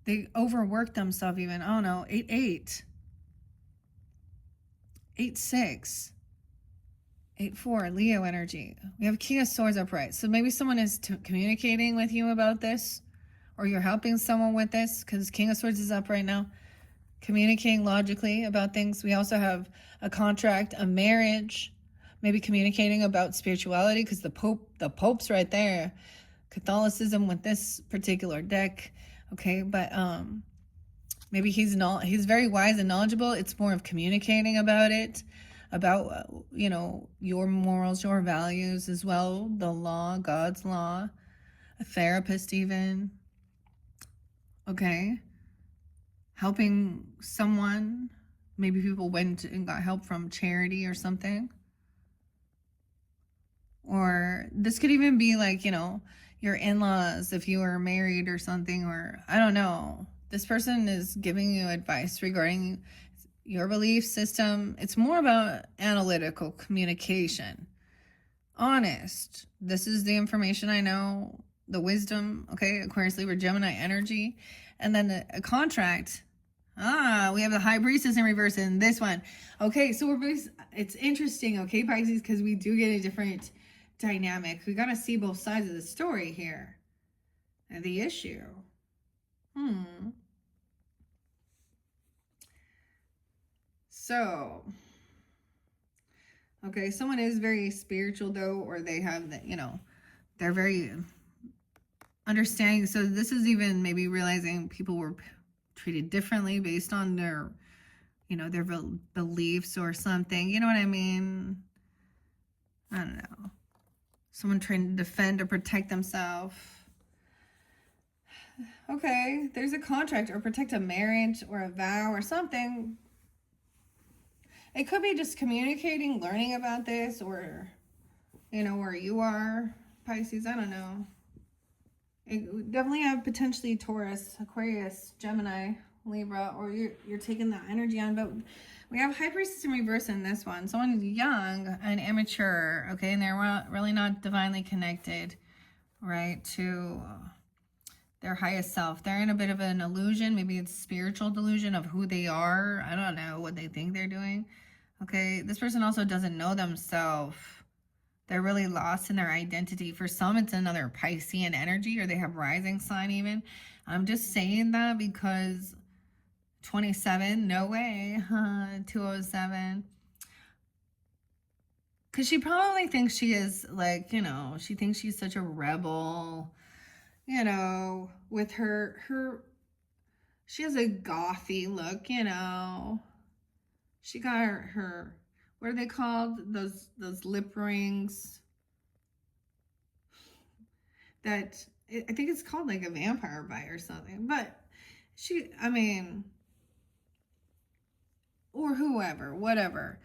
They overworked themselves even. I don't know. 8-8. 8-6. 8-4, Leo energy. We have King of Swords upright. So maybe someone is communicating with you about this, or you're helping someone with this, because King of Swords is up right now. Communicating logically about things. We also have a contract, a marriage, maybe communicating about spirituality, because the Pope's right there. Catholicism with this particular deck. Okay, but maybe he's very wise and knowledgeable. It's more of communicating about it. About, you know, your morals, your values as well. The law, God's law. A therapist even. Okay. Helping someone. Maybe people went and got help from charity or something. Or this could even be like, you know, your in-laws if you were married or something. Or I don't know. This person is giving you advice regarding your belief system. It's more about analytical communication. Honest. This is the information I know. The wisdom. Okay. Aquarius, Libra, Gemini energy. And then a contract. We have the High Priestess in reverse in this one. Okay, so it's interesting, okay, Pisces, because we do get a different dynamic. We got to see both sides of the story here. And the issue. So, okay, someone is very spiritual though, or they have that, they're very understanding. So this is even maybe realizing people were treated differently based on their, their beliefs or something. You know what I mean? I don't know. Someone trying to defend or protect themselves. Okay, there's a contract or protect a marriage or a vow or something. It could be just communicating, learning about this, or, where you are, Pisces. I don't know. It definitely have potentially Taurus, Aquarius, Gemini, Libra, or you're taking that energy on. But we have High Priestess in reverse in this one. Someone young and immature, okay, and they're really not divinely connected, right, to their highest self. They're in a bit of an illusion. Maybe it's spiritual delusion of who they are. I don't know what they think they're doing. Okay, this person also doesn't know themselves. They're really lost in their identity. For some, it's another Piscean energy, or they have rising sign even. I'm just saying that because 27, no way, 207. Because she probably thinks she is like, she thinks she's such a rebel, with her, she has a gothy look, She got her what are they called? Those lip rings that I think it's called like a vampire bite or something. But or whoever, whatever.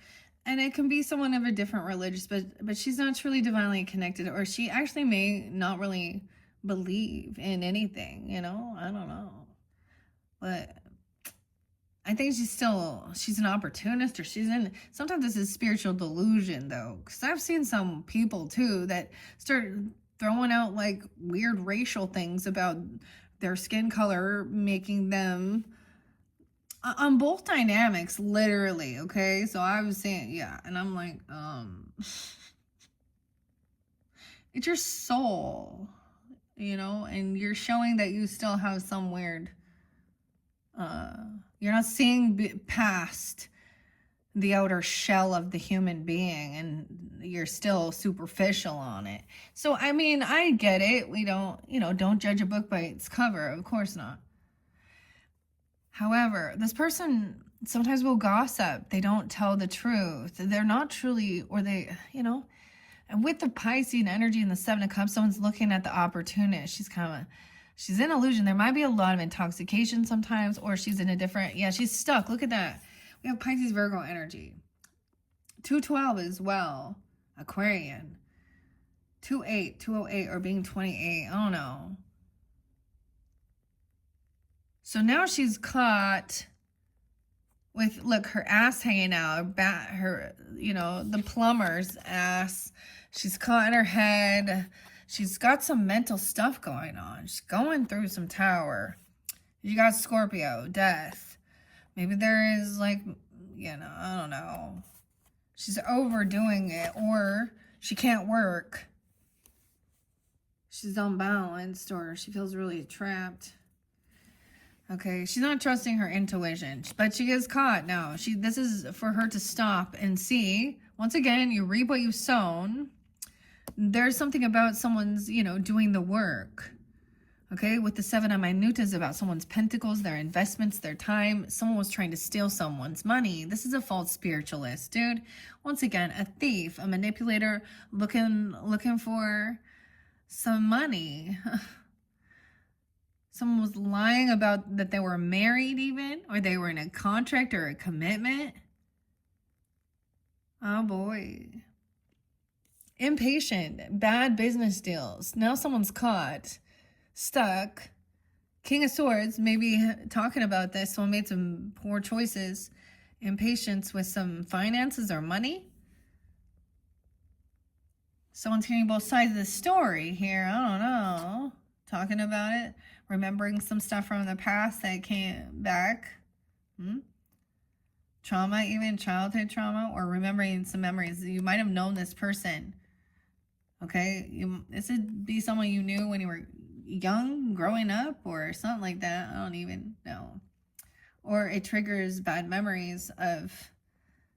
And it can be someone of a different religious, but she's not truly divinely connected, or she actually may not really believe in anything, I don't know. But I think she's an opportunist, or sometimes this is spiritual delusion though. Cause I've seen some people too that start throwing out like weird racial things about their skin color, making them on both dynamics, literally. Okay. So I was saying, yeah. And I'm like, it's your soul, and you're showing that you still have some weird, you're not seeing past the outer shell of the human being, and you're still superficial on it. So, I get it. We don't judge a book by its cover. Of course not. However, this person sometimes will gossip. They don't tell the truth. They're not truly, or they, and with the Piscean energy and the Seven of Cups, someone's looking at the opportunist. She's in illusion. There might be a lot of intoxication sometimes, or she's in a different, she's stuck. Look at that. We have Pisces, Virgo energy. 212 as well. Aquarian. 28, 208, or being 28. I don't know. So now she's caught with, look, her ass hanging out, the plumber's ass. She's caught in her head. She's got some mental stuff going on. She's going through some tower. You got Scorpio, death. Maybe there is like, I don't know. She's overdoing it, or she can't work. She's unbalanced, or she feels really trapped. Okay, she's not trusting her intuition, but she is caught now. This is for her to stop and see. Once again, you reap what you've sown. There's something about someone's, doing the work. Okay, with the Seven of Minutas, about someone's pentacles, their investments, their time. Someone was trying to steal someone's money. This is a false spiritualist, dude. Once again, a thief, a manipulator, looking for some money. Someone was lying about that they were married even, or they were in a contract or a commitment. Oh boy. Impatient, bad business deals. Now someone's caught, stuck. King of Swords, maybe talking about this. Someone made some poor choices. Impatience with some finances or money. Someone's hearing both sides of the story here. I don't know. Talking about it. Remembering some stuff from the past that came back. Trauma, even childhood trauma, or remembering some memories. You might have known this person. Okay, this would be someone you knew when you were young, growing up, or something like that. I don't even know. Or it triggers bad memories of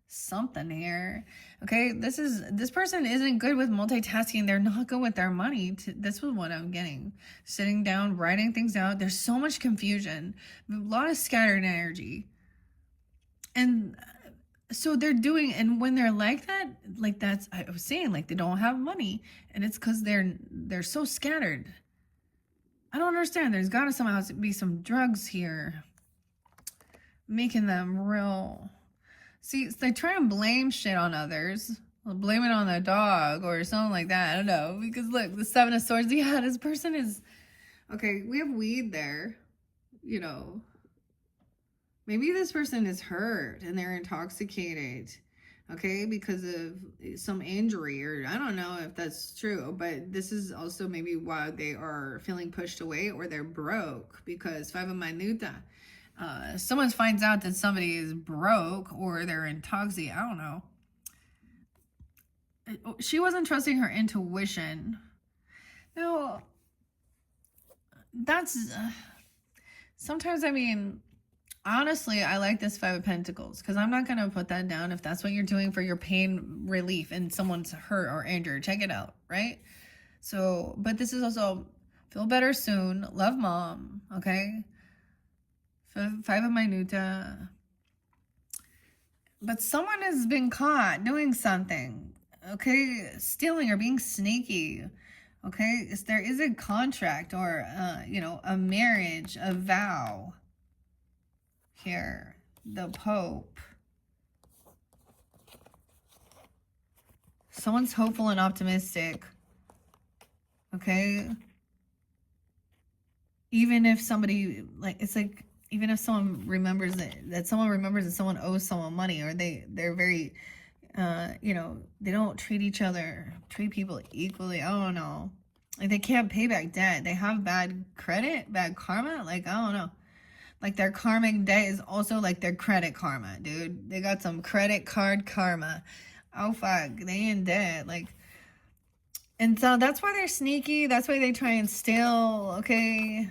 something here. Okay, this person isn't good with multitasking. They're not good with their money. This was what I'm getting. Sitting down, writing things out. There's so much confusion, a lot of scattered energy. And so they're doing, and when they're like that, like that's, I was saying, like they don't have money, and it's because they're so scattered. I don't understand. There's got to somehow be some drugs here making them real. See, they try and blame shit on others. Blame it on the dog or something like that. I don't know. Because look, the Seven of Swords. Yeah, this person is... Okay, we have weed there. You know. Maybe this person is hurt and they're intoxicated. Okay, because of some injury, or I don't know if that's true, but this is also maybe why they are feeling pushed away, or they're broke, because Five of Minuta. Someone finds out that somebody is broke or they're intoxicated. I don't know. She wasn't trusting her intuition. No, that's... sometimes, I mean... Honestly, I like this Five of Pentacles, because I'm not going to put that down if that's what you're doing for your pain relief and someone's hurt or injured. Check it out, right? So, but this is also feel better soon. Love mom, okay? Five of Minuta. But someone has been caught doing something, okay? Stealing or being sneaky, okay? There is a contract or, you know, a marriage, a vow. Here, the Pope. Someone's hopeful and optimistic. Okay? Even if somebody, like, it's like, even if someone remembers that someone remembers that someone owes someone money, or they're very, you know, they don't treat people equally. I don't know. Like, they can't pay back debt. They have bad credit, bad karma. Like, I don't know. Like, their karmic debt is also like their credit karma, dude. They got some credit card karma. Oh, fuck. They in debt. Like, and so that's why they're sneaky. That's why they try and steal, okay?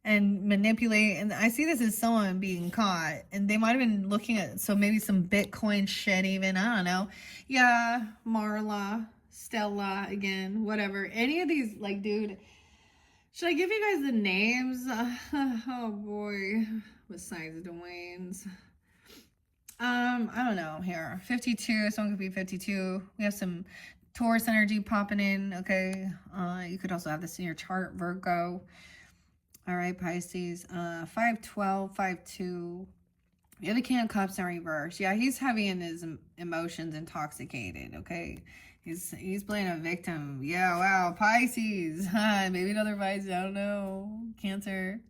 And manipulate. And I see this as someone being caught. And they might have been looking at, so maybe some Bitcoin shit even. I don't know. Yeah, Marla, Stella, again, whatever. Any of these, like, dude... Should I give you guys the names? Oh boy. Besides Dwayne's. I don't know here. 52. Someone could be 52. We have some Taurus energy popping in. Okay. You could also have this in your chart. Virgo. All right, Pisces. 512, 52. The other King of Cups in reverse. Yeah, he's heavy in his emotions, intoxicated. Okay. He's playing a victim. Yeah, wow. Pisces. Maybe another Pisces. I don't know. Cancer.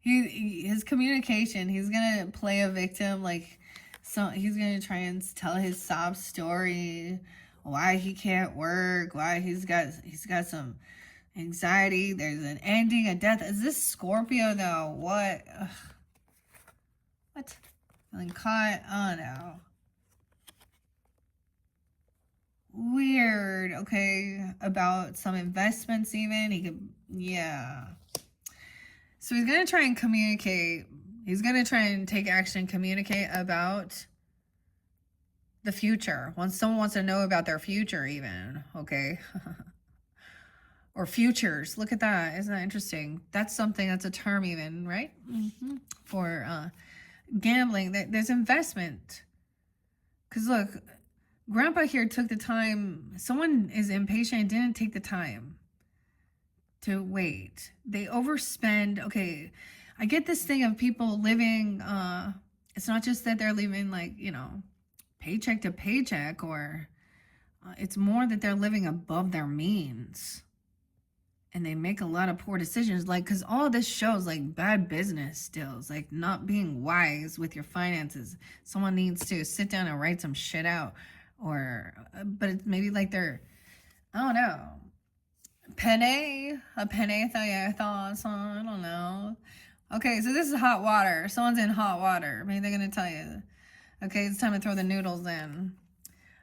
His communication. He's gonna play a victim. Like, so he's gonna try and tell his sob story. Why he can't work. Why he's got some anxiety. There's an ending, a death. Is this Scorpio though? What? Ugh. What? Feeling caught? Oh no. Weird. Okay, about some investments even. He could, yeah. So he's gonna try and communicate. He's gonna try and take action, communicate about the future. Once someone wants to know about their future even, okay? Or futures. Look at that. Isn't that interesting? That's something, that's a term even, right? Mm-hmm. For gambling. There's investment. Because look, Grandpa here took the time. Someone is impatient and didn't take the time to wait. They overspend. Okay, I get this thing of people living, it's not just that they're living like, you know, paycheck to paycheck, or it's more that they're living above their means. And they make a lot of poor decisions, like, because all of this shows like bad business deals, like not being wise with your finances. Someone needs to sit down and write some shit out. Or, but it's maybe like they're, I don't know, a penne thoughts on, I don't know. Okay, so this is hot water. Someone's in hot water. Maybe they're going to tell you. Okay, it's time to throw the noodles in.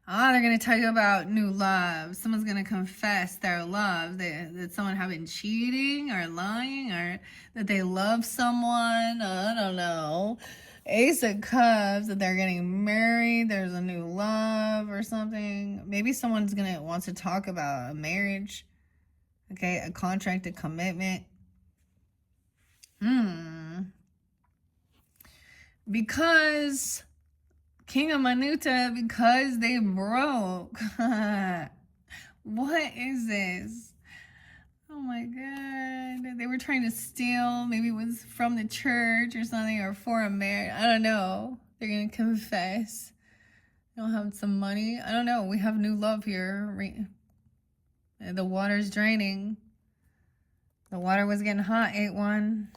Ah, they're going to tell you about new love. Someone's going to confess their love. That someone have been cheating or lying, or that they love someone. I don't know. Ace of Cups, that they're getting married. There's a new love or something. Maybe someone's wants to talk about a marriage. Okay, a contract, a commitment. Because King of Manuta, because they broke. What is this? Oh my god. They were trying to steal. Maybe it was from the church or something, or for a marriage. I don't know. They're going to confess. They don't have some money. I don't know. We have new love here. The water's draining. The water was getting hot, 8-1.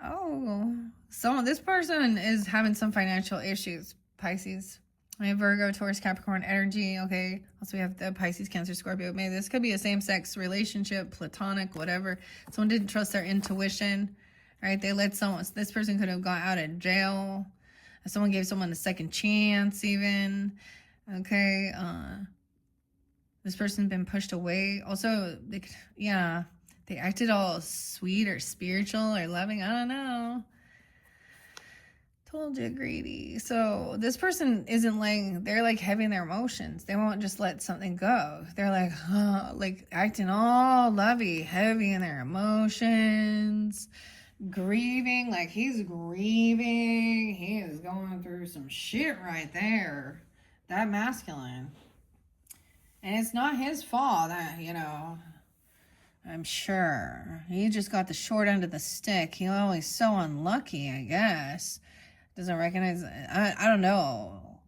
Oh, so this person is having some financial issues, Pisces. I have Virgo, Taurus, Capricorn energy, okay? Also, we have the Pisces, Cancer, Scorpio. Maybe this could be a same-sex relationship, platonic, whatever. Someone didn't trust their intuition, right? They let someone, this person could have got out of jail. Someone gave someone a second chance, even, okay? This person's been pushed away. Also, they acted all sweet or spiritual or loving. I don't know. Told you, greedy. So this person isn't they're having their emotions. They won't just let something go. They're like acting all lovey, heavy in their emotions, grieving. Like he's grieving. He is going through some shit right there. That masculine. And it's not his fault that, I'm sure. He just got the short end of the stick. He's always so unlucky, I guess. Doesn't recognize, I don't know.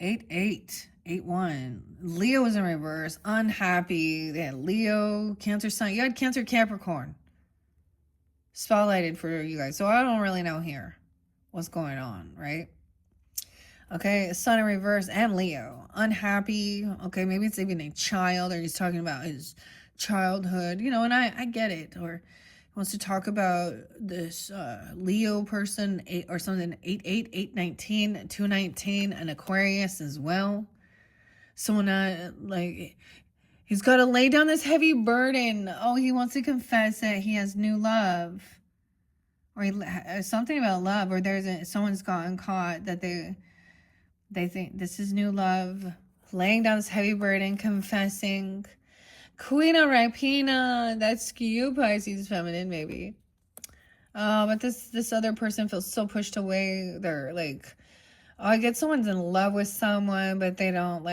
8-8, 8-1. Leo was in reverse, unhappy. They had Leo, Cancer sign. You had Cancer, Capricorn. Spotlighted for you guys. So I don't really know here what's going on, right? Okay, Sun in reverse and Leo. Unhappy. Okay, maybe it's even a child, or he's talking about his childhood, and I get it. Or he wants to talk about this Leo person, 8 or something, 8-8, 8-19, 2-19, an Aquarius as well. Someone he's got to lay down this heavy burden. Oh, he wants to confess that he has new love, or something about love, or someone's gotten caught that they think this is new love, laying down this heavy burden, confessing. Queen of Rapina, that's you, Pisces feminine, maybe. But this other person feels so pushed away. They're I get someone's in love with someone, but they don't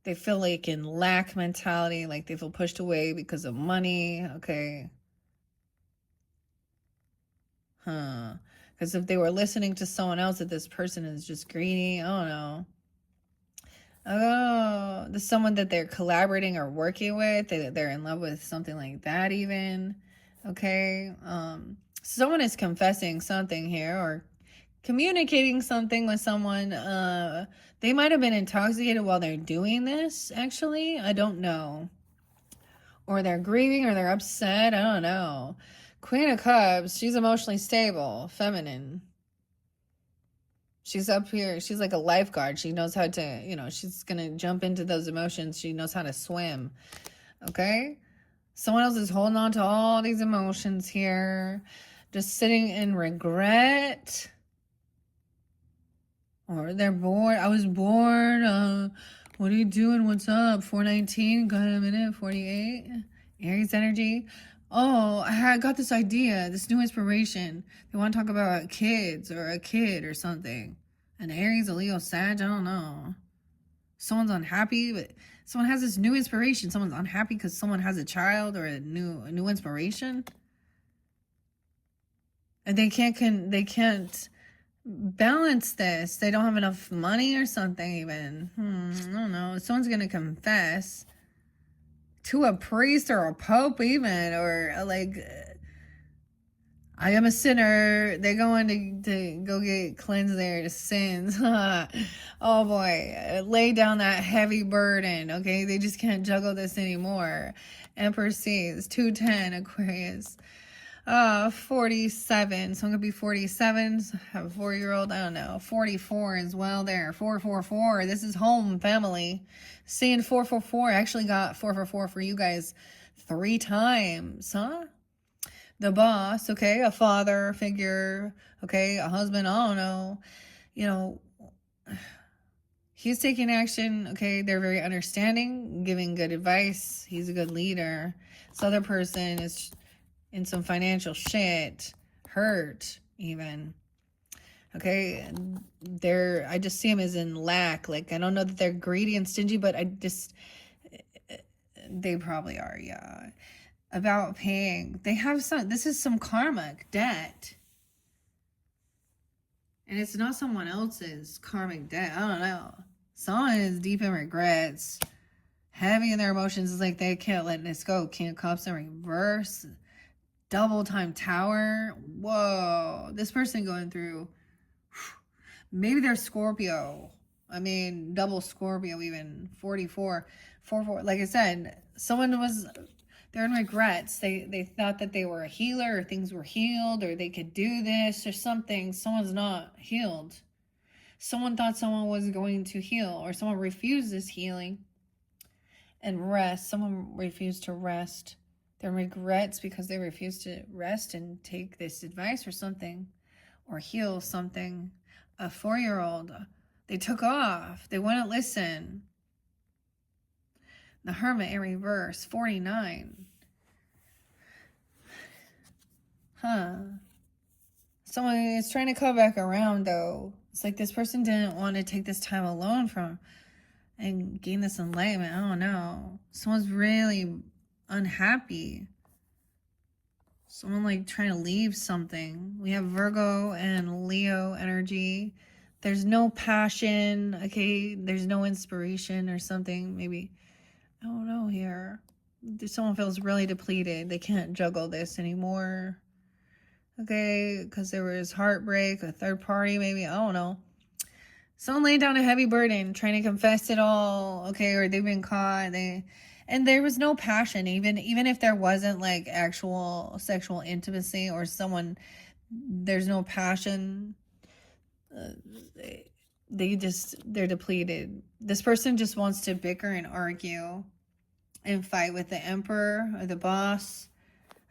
they feel like in lack mentality, like they feel pushed away because of money. Okay. Because if they were listening to someone else, that this person is just greedy. I don't know. Oh, the someone that they're collaborating or working with, they're in love with, something like that even. Okay. Someone is confessing something here or communicating something with someone. They might have been intoxicated while they're doing this, actually. I don't know. Or they're grieving or they're upset. I don't know. Queen of Cups, she's emotionally stable, feminine. She's up here. She's like a lifeguard. She knows how to, she's going to jump into those emotions. She knows how to swim. Okay? Someone else is holding on to all these emotions here. Just sitting in regret. Or they're bored. I was bored. What are you doing? What's up? 419. Got a minute. 48. Aries energy. Oh, I got this idea, this new inspiration. They want to talk about kids or a kid or something. An Aries, a Leo, Sag, I don't know. Someone's unhappy, but someone has this new inspiration. Someone's unhappy because someone has a child or a new inspiration. And they can't balance this. They don't have enough money or something even. I don't know. Someone's going to confess to a priest or a pope even, or I am a sinner. They're going to go get cleansed their sins. Oh boy. Lay down that heavy burden. Okay. They just can't juggle this anymore. Emperor sees 210 Aquarius. 47. So I'm gonna be 47. Have a 4-year-old. I don't know. 44 as well there. 444. This is home family. Seeing 444. I actually got 444 for you guys 3 times, huh? The boss, okay, a father figure, okay, a husband, I don't know, you know, he's taking action, okay, they're very understanding, giving good advice, he's a good leader. This other person is in some financial shit, hurt even, okay, I just see him as in lack, like, I don't know that they're greedy and stingy, but they probably are, yeah. About paying. They have this is some karmic debt. And it's not someone else's karmic debt. I don't know. Someone is deep in regrets. Heavy in their emotions. It's like they can't let this go. King of Cups in reverse. Double time tower. Whoa. This person going through. Maybe they're Scorpio. I mean, double Scorpio even. 44. 44. Like I said, they're in regrets. They thought that they were a healer or things were healed or they could do this or something. Someone's not healed. Someone thought someone was going to heal or someone refused this healing and rest. Someone refused to rest. They're in regrets because they refused to rest and take this advice or something or heal something. A 4-year-old, they took off. They wouldn't listen. The Hermit in reverse, 49. Huh. Someone is trying to come back around, though. It's like this person didn't want to take this time alone and gain this enlightenment. I don't know. Someone's really unhappy. Someone like trying to leave something. We have Virgo and Leo energy. There's no passion. Okay. There's no inspiration or something. Maybe. I don't know here. Someone feels really depleted. They can't juggle this anymore. Okay, because there was heartbreak, a third party maybe. I don't know. Someone laying down a heavy burden, trying to confess it all. Okay, or they've been caught. And there was no passion, even if there wasn't like actual sexual intimacy or there's no passion. They're depleted. This person just wants to bicker and argue and fight with the emperor or the boss,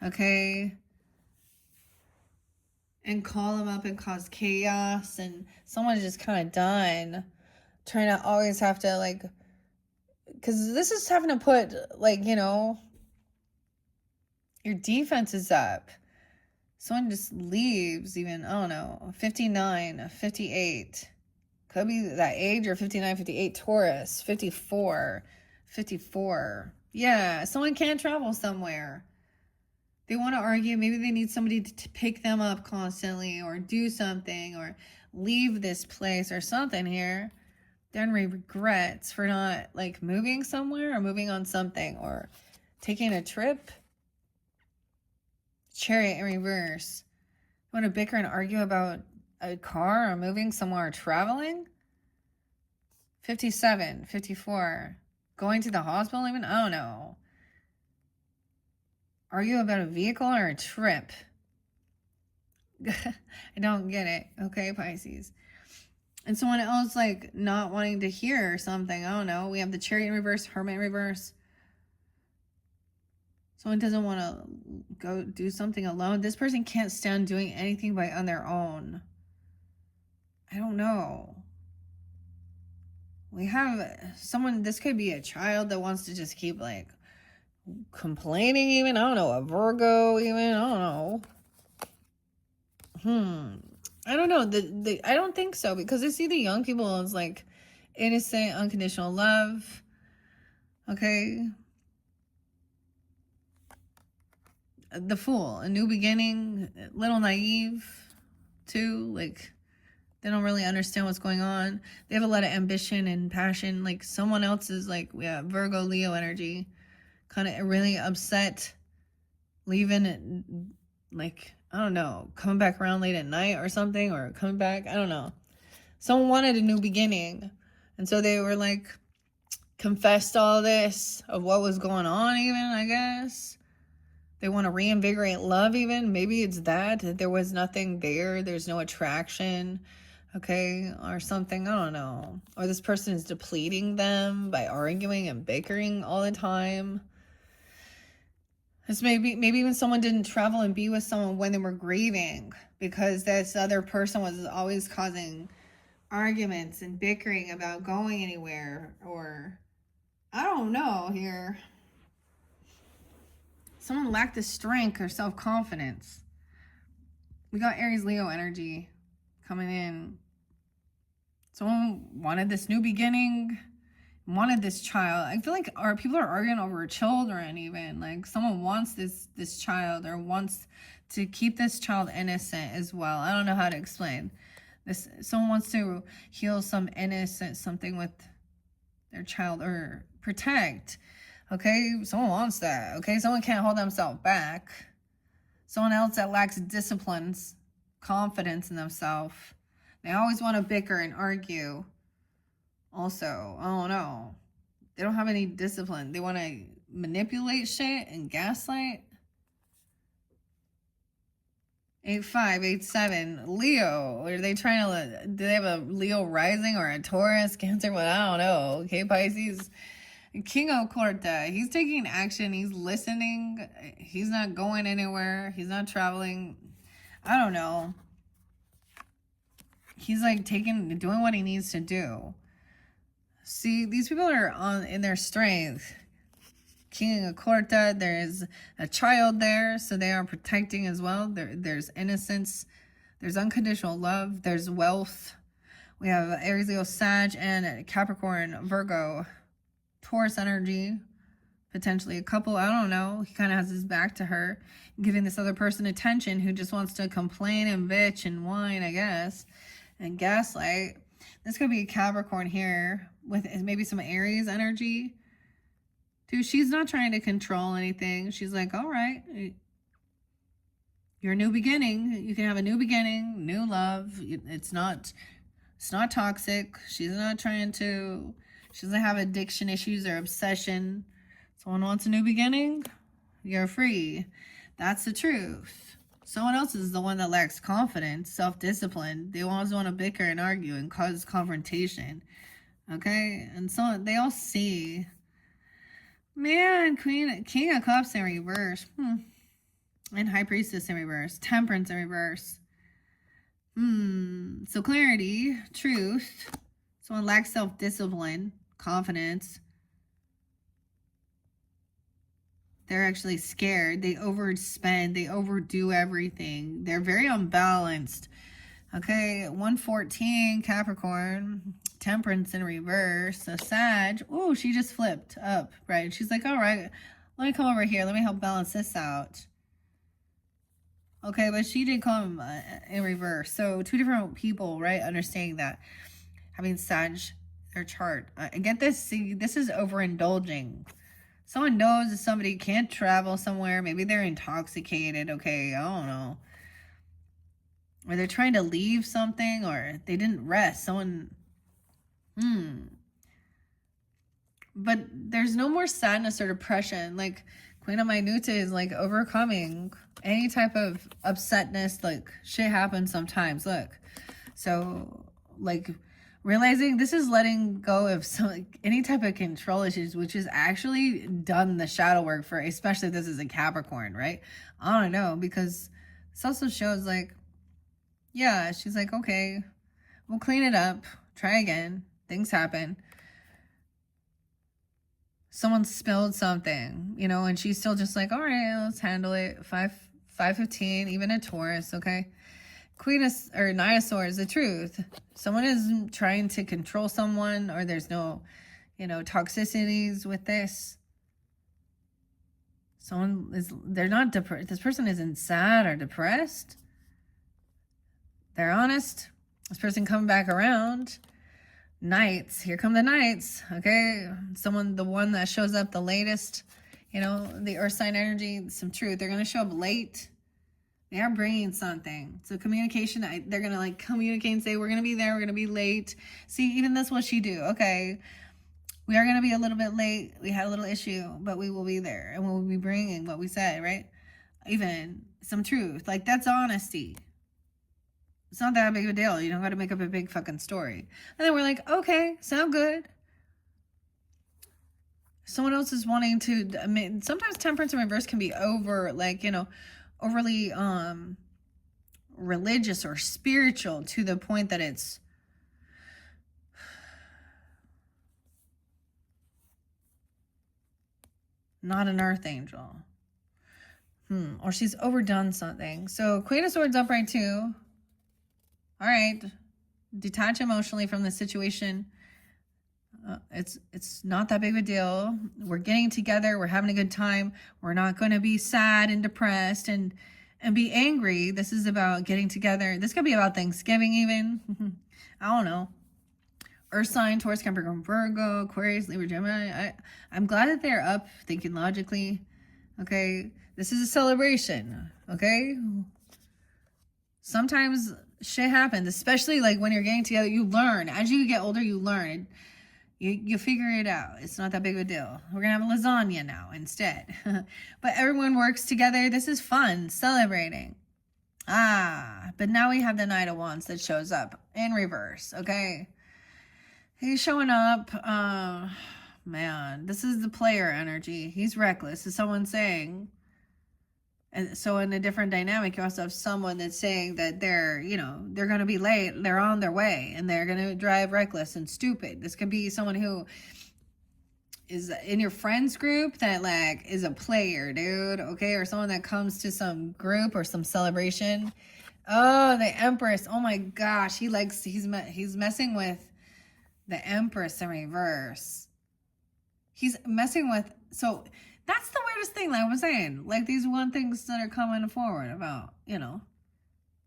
okay, and call them up and cause chaos, and someone's just kind of done trying to always have to like, because this is having to put like, your defenses up. Someone just leaves even, I don't know, 59, 58. Could be that age, or 59, 58, Taurus, 54. Yeah, someone can't travel somewhere. They want to argue. Maybe they need somebody to pick them up constantly or do something or leave this place or something here. They're in regrets for not like moving somewhere or moving on something or taking a trip. Chariot in reverse. You want to bicker and argue about a car or moving somewhere or traveling? 57, 54. Going to the hospital even? I don't know. Argue about a vehicle or a trip? I don't get it. Okay, Pisces. And someone else like not wanting to hear something. I don't know. We have the Chariot in reverse, Hermit in reverse. Someone doesn't want to go do something alone. This person can't stand doing anything on their own. I don't know. We have someone, this could be a child that wants to just keep like complaining even. I don't know, a Virgo even. I don't know. I don't know. I don't think so, because I see the young people as like innocent, unconditional love. Okay. The Fool, a new beginning, a little naive too. Like they don't really understand what's going on. They have a lot of ambition and passion. Like someone else is like, yeah, Virgo, Leo energy, kind of really upset, leaving it like I don't know, coming back around late at night or something, or coming back, I don't know. Someone wanted a new beginning. And so they were like, confessed all this of what was going on, even, I guess. They want to reinvigorate love, even. Maybe it's that there was nothing there. There's no attraction, okay, or something. I don't know. Or this person is depleting them by arguing and bickering all the time. It's maybe even someone didn't travel and be with someone when they were grieving because this other person was always causing arguments and bickering about going anywhere, or I don't know here. Someone lacked the strength or self-confidence. We got Aries Leo energy coming in. Someone wanted this new beginning, wanted this child. I feel like people are arguing over children, even. Like someone wants this child, or wants to keep this child innocent as well. I don't know how to explain this. Someone wants to heal some innocent something with their child, or protect. Okay, someone wants that. Okay, someone can't hold themselves back. Someone else that lacks discipline, confidence in themselves. They always want to bicker and argue. Also, I don't know. They don't have any discipline. They want to manipulate shit and gaslight. 8587 Leo. Are they trying to, do they have a Leo rising or a Taurus, Cancer? Well, I don't know. Okay, Pisces. King of Quarta. He's taking action. He's listening. He's not going anywhere. He's not traveling. I don't know. He's like doing what he needs to do. See, these people are in their strength. King of Quarta, there's a child there, so they are protecting as well. There's innocence, there's unconditional love, there's wealth. We have Aries, Leo, Sag, and Capricorn, Virgo, Taurus energy, potentially a couple. I don't know. He kind of has his back to her, giving this other person attention who just wants to complain and bitch and whine, I guess, and gaslight. This could be a Capricorn here with maybe some Aries energy. Dude, she's not trying to control anything. She's like, all right, your new beginning. You can have a new beginning, new love. It's not toxic. She doesn't have addiction issues or obsession. Someone wants a new beginning, you're free. That's the truth. Someone else is the one that lacks confidence, self-discipline. They always want to bicker and argue and cause confrontation. Okay? And so they all see. Man, King of Cups in reverse. And High Priestess in reverse. Temperance in reverse. So clarity, truth. Someone lacks self-discipline, confidence. They're actually scared. They overspend. They overdo everything. They're very unbalanced. Okay, 114 Capricorn, Temperance in reverse. A Sag. Oh, she just flipped up, right? She's like, all right, let me come over here. Let me help balance this out. Okay, but she did come in reverse. So two different people, right? Understanding that. Having Sag, their chart. I get this. See, this is overindulging. Someone knows that somebody can't travel somewhere. Maybe they're intoxicated. Okay, I don't know. Or they're trying to leave something, or they didn't rest. Someone, But there's no more sadness or depression. Like, Queen of Minuta is like overcoming any type of upsetness. Like, shit happens sometimes. Look. So, like, realizing this is letting go of any type of control issues, which is actually done the shadow work for, especially if this is a Capricorn, right? I don't know, because this also shows like, yeah, she's like, okay, we'll clean it up, try again, things happen. Someone spilled something, you know, and she's still just like, all right, let's handle it. 515, even a Taurus, okay? Knight of Swords, the truth. Someone is trying to control someone, or there's no, toxicities with this. They're not depressed. This person isn't sad or depressed. They're honest. This person coming back around. Knights, here come the Knights, okay? The one that shows up the latest, the earth sign energy, some truth. They're going to show up late. They are bringing something. So communication, they're going to like communicate and say, we're going to be there. We're going to be late. See, even this, what she do. Okay. We are going to be a little bit late. We had a little issue, but we will be there. And we'll be bringing what we said, right? Even some truth. Like, that's honesty. It's not that big of a deal. You don't got to make up a big fucking story. And then we're like, okay, sound good. Someone else is wanting to, I mean, sometimes temperance in reverse can be over, like, you know, overly religious or spiritual to the point that it's not an earth angel. Or she's overdone something. So Queen of Swords upright too. All right. Detach emotionally from the situation. It's not that big of a deal. We're getting together. We're having a good time. We're not going to be sad and depressed and be angry. This is about getting together. This could be about Thanksgiving even. I don't know. Earth sign, Taurus, Capricorn, Virgo, Aquarius, Libra, Gemini. I'm glad that they're up thinking logically. Okay. This is a celebration. Okay. Sometimes shit happens, especially like when you're getting together. You learn. As you get older, you learn. You figure it out. It's not that big of a deal. We're going to have a lasagna now instead. But everyone works together. This is fun. Celebrating. But now we have the Knight of Wands that shows up in reverse. Okay. He's showing up. Man, this is the player energy. He's reckless. Is someone saying. And so in a different dynamic, you also have someone that's saying that they're, you know, they're going to be late. They're on their way and they're going to drive reckless and stupid. This could be someone who is in your friends group that like is a player, dude. Okay. Or someone that comes to some group or some celebration. Oh, the Empress. Oh my gosh. He's messing with the Empress in reverse. He's messing with, so that's the weirdest thing, like I was saying. Like, these one things that are coming forward about, you know,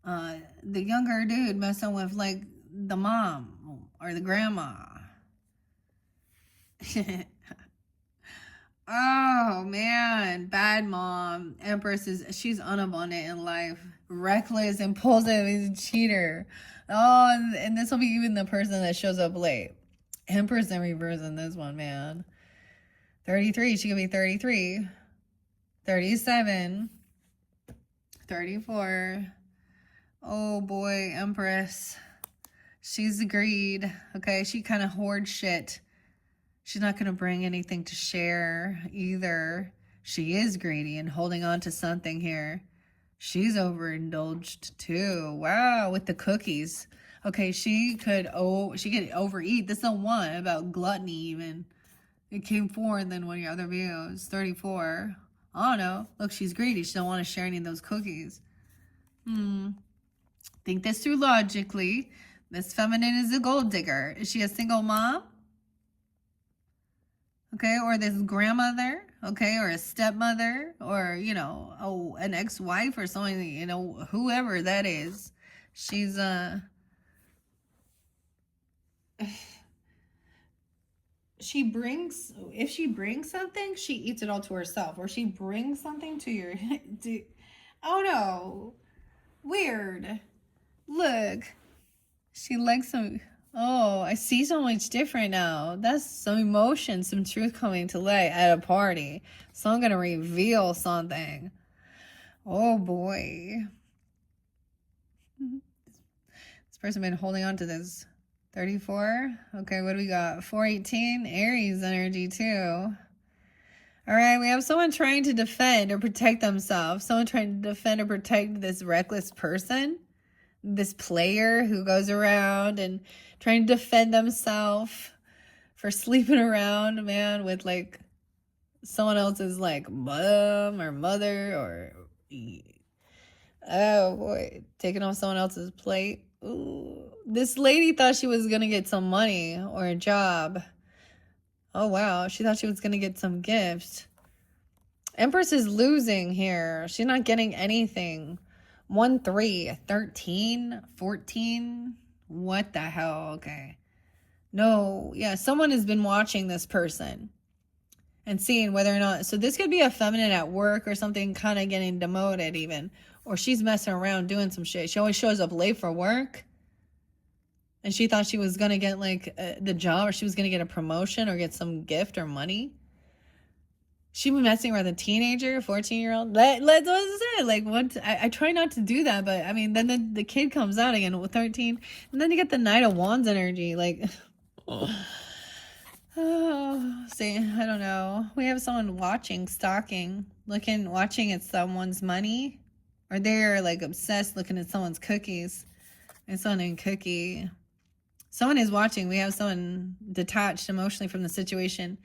the younger dude messing with, like, the mom or the grandma. Oh, man. Bad mom. Empress she's unabundant in life. Reckless, impulsive, he's a cheater. Oh, and this will be even the person that shows up late. Empress in reverse in this one, man. 33, she could be 33, 37, 34. Oh boy, Empress. She's greed. Okay, she kind of hoards shit. She's not going to bring anything to share either. She is greedy and holding on to something here. She's overindulged too. Wow, with the cookies. Okay, she could overeat. This is the one about gluttony even. It came forward than one of your other videos. 34. I don't know. Look, she's greedy. She don't want to share any of those cookies. Think this through logically. This feminine is a gold digger. Is she a single mom? Okay, or this grandmother, okay, or a stepmother, or, you know, an ex-wife or someone, you know, whoever that is. She's, if she brings something, she eats it all to herself, or she brings something to your, oh no, weird. Look, she likes some, oh, I see so much different now. That's some emotion, some truth coming to light at a party. So I'm going to reveal something. Oh boy. This person been holding on to this. 34. Okay, what do we got? 418. Aries energy too. All right, we have someone trying to defend or protect themselves. Someone trying to defend or protect this reckless person. This player who goes around and trying to defend themselves for sleeping around, man, with like someone else's like mom or mother or, oh boy, taking off someone else's plate. Ooh. This lady thought she was going to get some money or a job. Oh, wow. She thought she was going to get some gifts. Empress is losing here. She's not getting anything. 1, 3, 13, 14. What the hell? Okay. No. Yeah, someone has been watching this person. and seeing whether or not, so this could be a feminine at work or something, kind of getting demoted even, or she's messing around doing some shit. She always shows up late for work, and she thought she was gonna get like the job, or she was gonna get a promotion or get some gift or money. She was messing with a teenager, 14-year-old. Let's say, like, what? I try not to do that, but I mean, then the kid comes out again with 13, and then you get the Knight of Wands energy, like. Oh, see, I don't know. We have someone watching, stalking, watching at someone's money, or they're like obsessed looking at someone's cookies. It's someone named Cookie. Someone is watching. We have someone detached emotionally from the situation,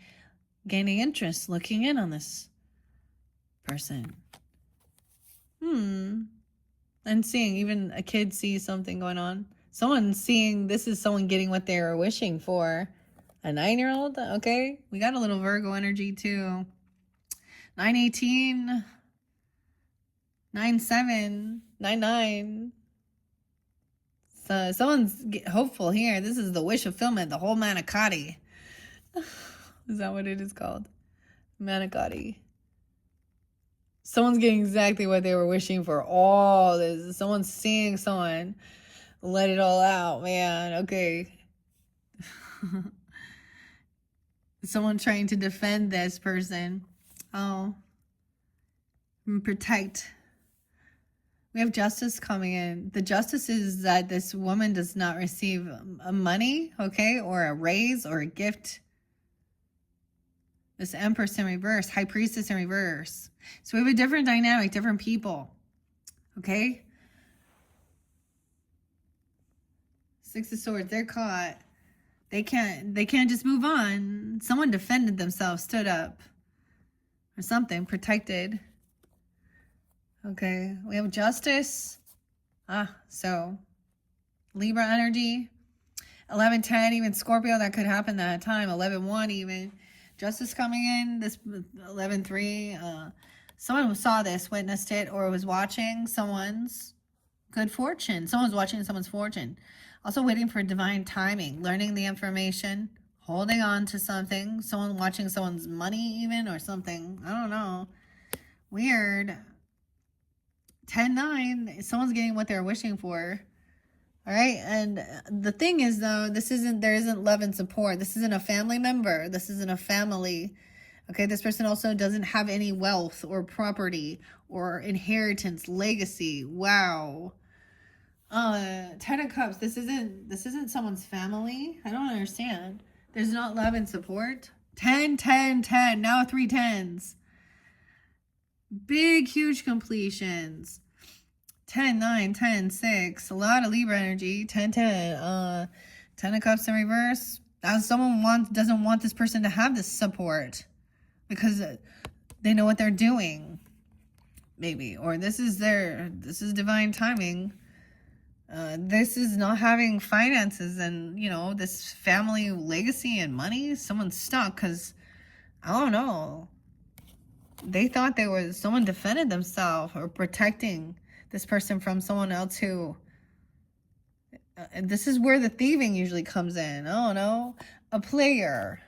gaining interest, looking in on this person. And seeing, even a kid sees something going on. Someone seeing, this is someone getting what they were wishing for. A 9-year-old, okay. We got a little Virgo energy too. 9/18, 9/7, 9/9. So someone's hopeful here. This is the wish fulfillment, the whole manicotti. Is that what it is called? Manicotti. Someone's getting exactly what they were wishing for. All this. Someone's seeing someone let it all out, man. Okay. Someone trying to defend this person. Oh. And protect. We have justice coming in. The justice is that this woman does not receive a money, okay, or a raise or a gift. This Empress in reverse, High Priestess in reverse. So we have a different dynamic, different people, okay? Six of Swords, they're caught. They can't just move on. Someone defended themselves, stood up, or something, protected. Okay, we have Justice. So Libra energy. 11/10, even Scorpio, that could happen that time. 11/1 even. Justice coming in. This 11/3. Someone saw this, witnessed it, or was watching someone's good fortune. Someone's watching someone's fortune. Also waiting for divine timing, learning the information, holding on to something. Someone watching someone's money even, or something. I don't know. Weird. 10/9, someone's getting what they're wishing for. All right. And the thing is, though, there isn't love and support. This isn't a family member. This isn't a family. Okay. This person also doesn't have any wealth or property or inheritance, legacy. Wow. 10 of Cups. This isn't someone's family. I don't understand. There's not love and support. 10, 10, 10. Now 3 10s. Big, huge completions. 10, 9, 10, 6. A lot of Libra energy. 10, 10. 10 of Cups in reverse. As someone doesn't want this person to have this support because they know what they're doing. Maybe. Or this is divine timing. This is not having finances and, this family legacy and money. Someone's stuck because, I don't know. They thought someone defended themselves or protecting this person from someone else who, this is where the thieving usually comes in. I don't know. A player.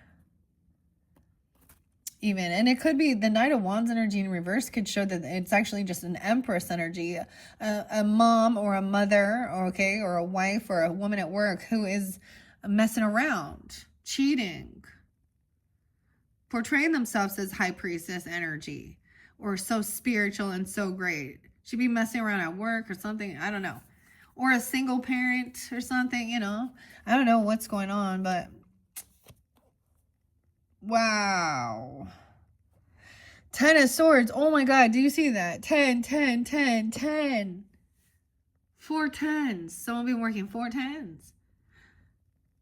Even. And it could be the Knight of Wands energy in reverse could show that it's actually just an Empress energy. A mom or a mother, or a wife or a woman at work who is messing around, cheating, portraying themselves as High Priestess energy or so spiritual and so great. She'd be messing around at work or something. I don't know. Or a single parent or something, I don't know what's going on, but wow. 10 of Swords. Oh my God. Do you see that? 10, 10, 10, 10. 4 10s. Someone been working 4 10s.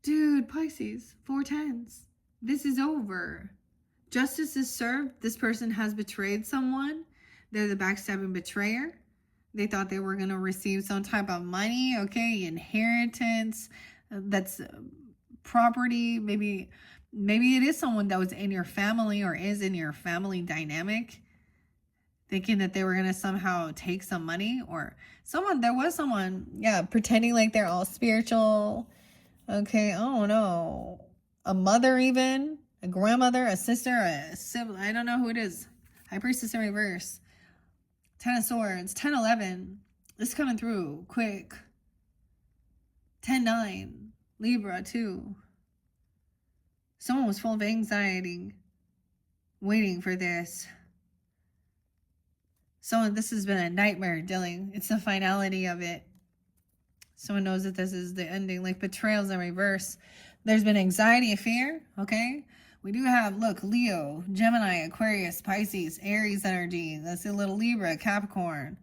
Dude, Pisces. 4 10s. This is over. Justice is served. This person has betrayed someone. They're the backstabbing betrayer. They thought they were going to receive some type of money, inheritance. That's property. Maybe it is someone that was in your family or is in your family dynamic, thinking that they were going to somehow take some money, or there was someone, pretending like they're all spiritual. Okay, oh no. A mother even, A grandmother, a sister, a sibling. I don't know who it is. High Priestess in reverse. 10 of Swords. 10-11. This coming through quick. 10-9. Libra, too. Someone was full of anxiety, waiting for this. This has been a nightmare dealing. It's the finality of it. Someone knows that this is the ending, like betrayals in reverse. There's been anxiety and fear, okay? We do have, look, Leo, Gemini, Aquarius, Pisces, Aries energy. That's a little Libra, Capricorn.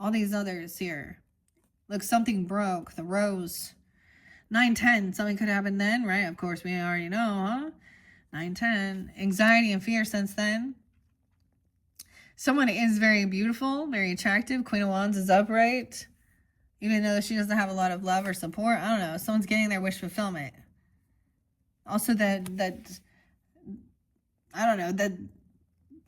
All these others here. Look, something broke. The Rose. 9-10. Something could happen then, right? Of course, we already know, huh? 9-10. Anxiety and fear since then. Someone is very beautiful, very attractive. Queen of Wands is upright. Even though she doesn't have a lot of love or support. I don't know. Someone's getting their wish fulfillment. Also that I don't know, that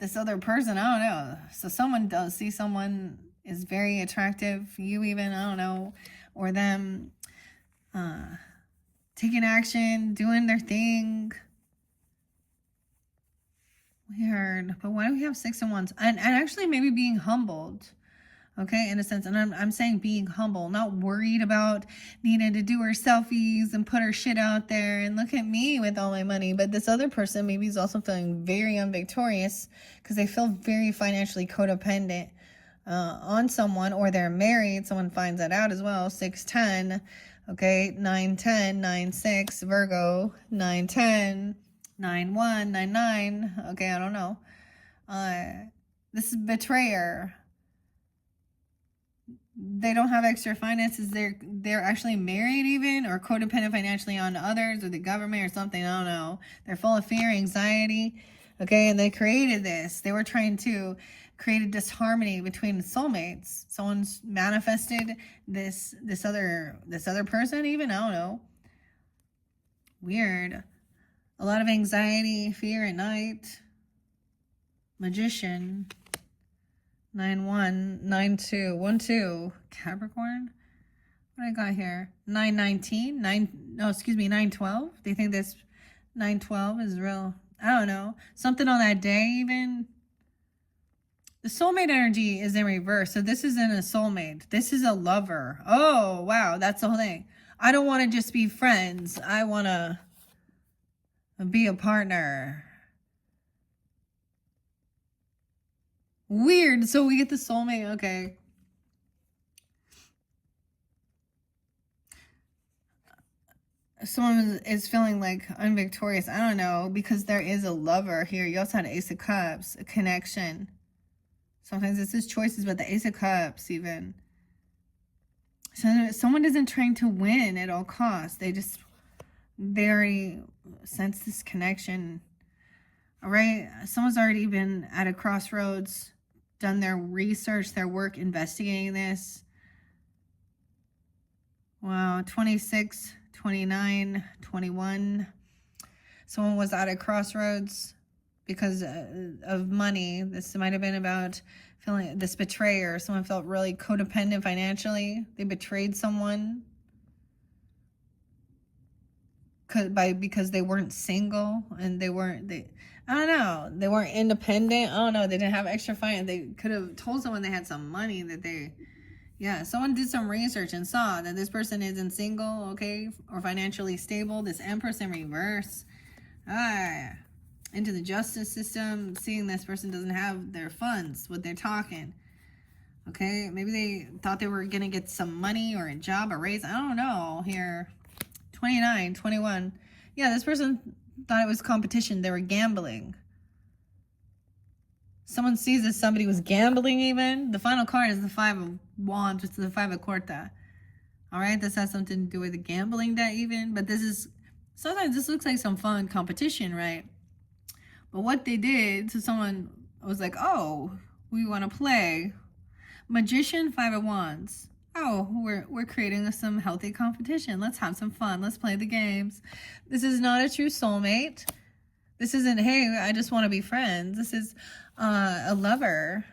this other person, I don't know. So someone does see someone is very attractive. You even, I don't know. Or them taking action, doing their thing. Weird. But why do we have 6 of Wands? And actually maybe being humbled. Okay, in a sense. And I'm saying being humble, not worried about needing to do her selfies and put her shit out there and look at me with all my money. But this other person maybe is also feeling very unvictorious because they feel very financially codependent on someone, or they're married. Someone finds that out as well. 6-10. Okay, 9-10, 9-6, Virgo, 9-10, 9-1, 9-9. Okay, I don't know. This is betrayer. They don't have extra finances. They're actually married even, or codependent financially on others or the government or something. I don't know. They're full of fear, anxiety. Okay, and they created this. They were trying to create a disharmony between soulmates. Someone's manifested this other person even. I don't know. Weird. A lot of anxiety, fear at night. Magician. 9-1, 9-2, 1-2, Capricorn. What I got here? 9-19, 9-12. Do you think this 9-12 is real? I don't know. Something on that day even. The soulmate energy is in reverse. So this isn't a soulmate. This is a lover. Oh, wow. That's the whole thing. I don't want to just be friends. I want to be a partner. Weird. So we get the soulmate. Okay. Someone is feeling like unvictorious. I don't know, because there is a lover here. You also had Ace of Cups, a connection. Sometimes it's just choices, but the Ace of Cups even. So someone isn't trying to win at all costs. They already sense this connection. All right. Someone's already been at a crossroads, done their research, their work, investigating this. Wow. 26, 29, 21. Someone was at a crossroads because of money. This might have been about feeling this betrayer. Someone felt really codependent financially. They betrayed someone because they weren't single, and they I don't know, they weren't independent. I don't know, they didn't have extra finance. They could have told someone they had some money that someone did some research and saw that this person isn't single, okay, or financially stable. This Empress in reverse. Into the justice system, seeing this person doesn't have their funds, what they're talking. Okay, maybe they thought they were going to get some money or a job, a raise. I don't know here. 29, 21. Yeah, this person thought it was competition. They were gambling. Someone sees that somebody was gambling even. The final card is the 5 of Wands, which is the 5 of Quarta. All right, this has something to do with the gambling debt even. But sometimes this looks like some fun competition, right? But what they did, so someone was like, oh, we want to play. Magician, 5 of Wands. Oh, we're creating some healthy competition. Let's have some fun. Let's play the games. This is not a true soulmate. This isn't, hey, I just want to be friends. This is a lover.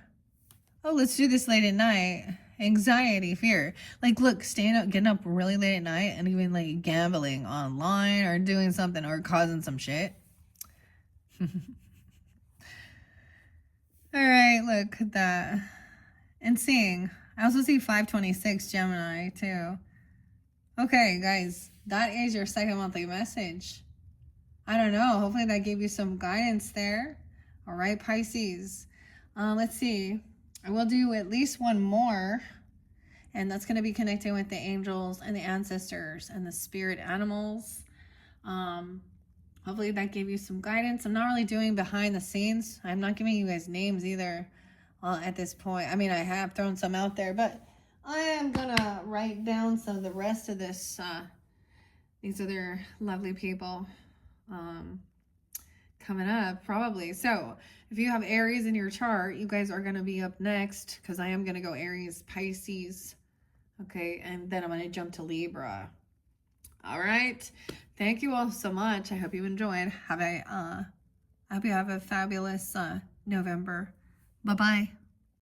Oh, let's do this late at night. Anxiety, fear. Like, look, getting up really late at night and even like gambling online or doing something or causing some shit. All right, look at that. And seeing. I also see 526 Gemini too. Okay, guys, that is your second monthly message. I don't know. Hopefully that gave you some guidance there. All right, Pisces. Let's see. I will do at least one more. And that's going to be connecting with the angels and the ancestors and the spirit animals. Hopefully that gave you some guidance. I'm not really doing behind the scenes. I'm not giving you guys names either at this point. I mean, I have thrown some out there, but I am going to write down some of the rest of this, these other lovely people coming up probably. So if you have Aries in your chart, you guys are going to be up next because I am going to go Aries, Pisces. Okay, and then I'm going to jump to Libra. All right. Thank you all so much. I hope you enjoyed. I hope you have a fabulous November. Bye-bye.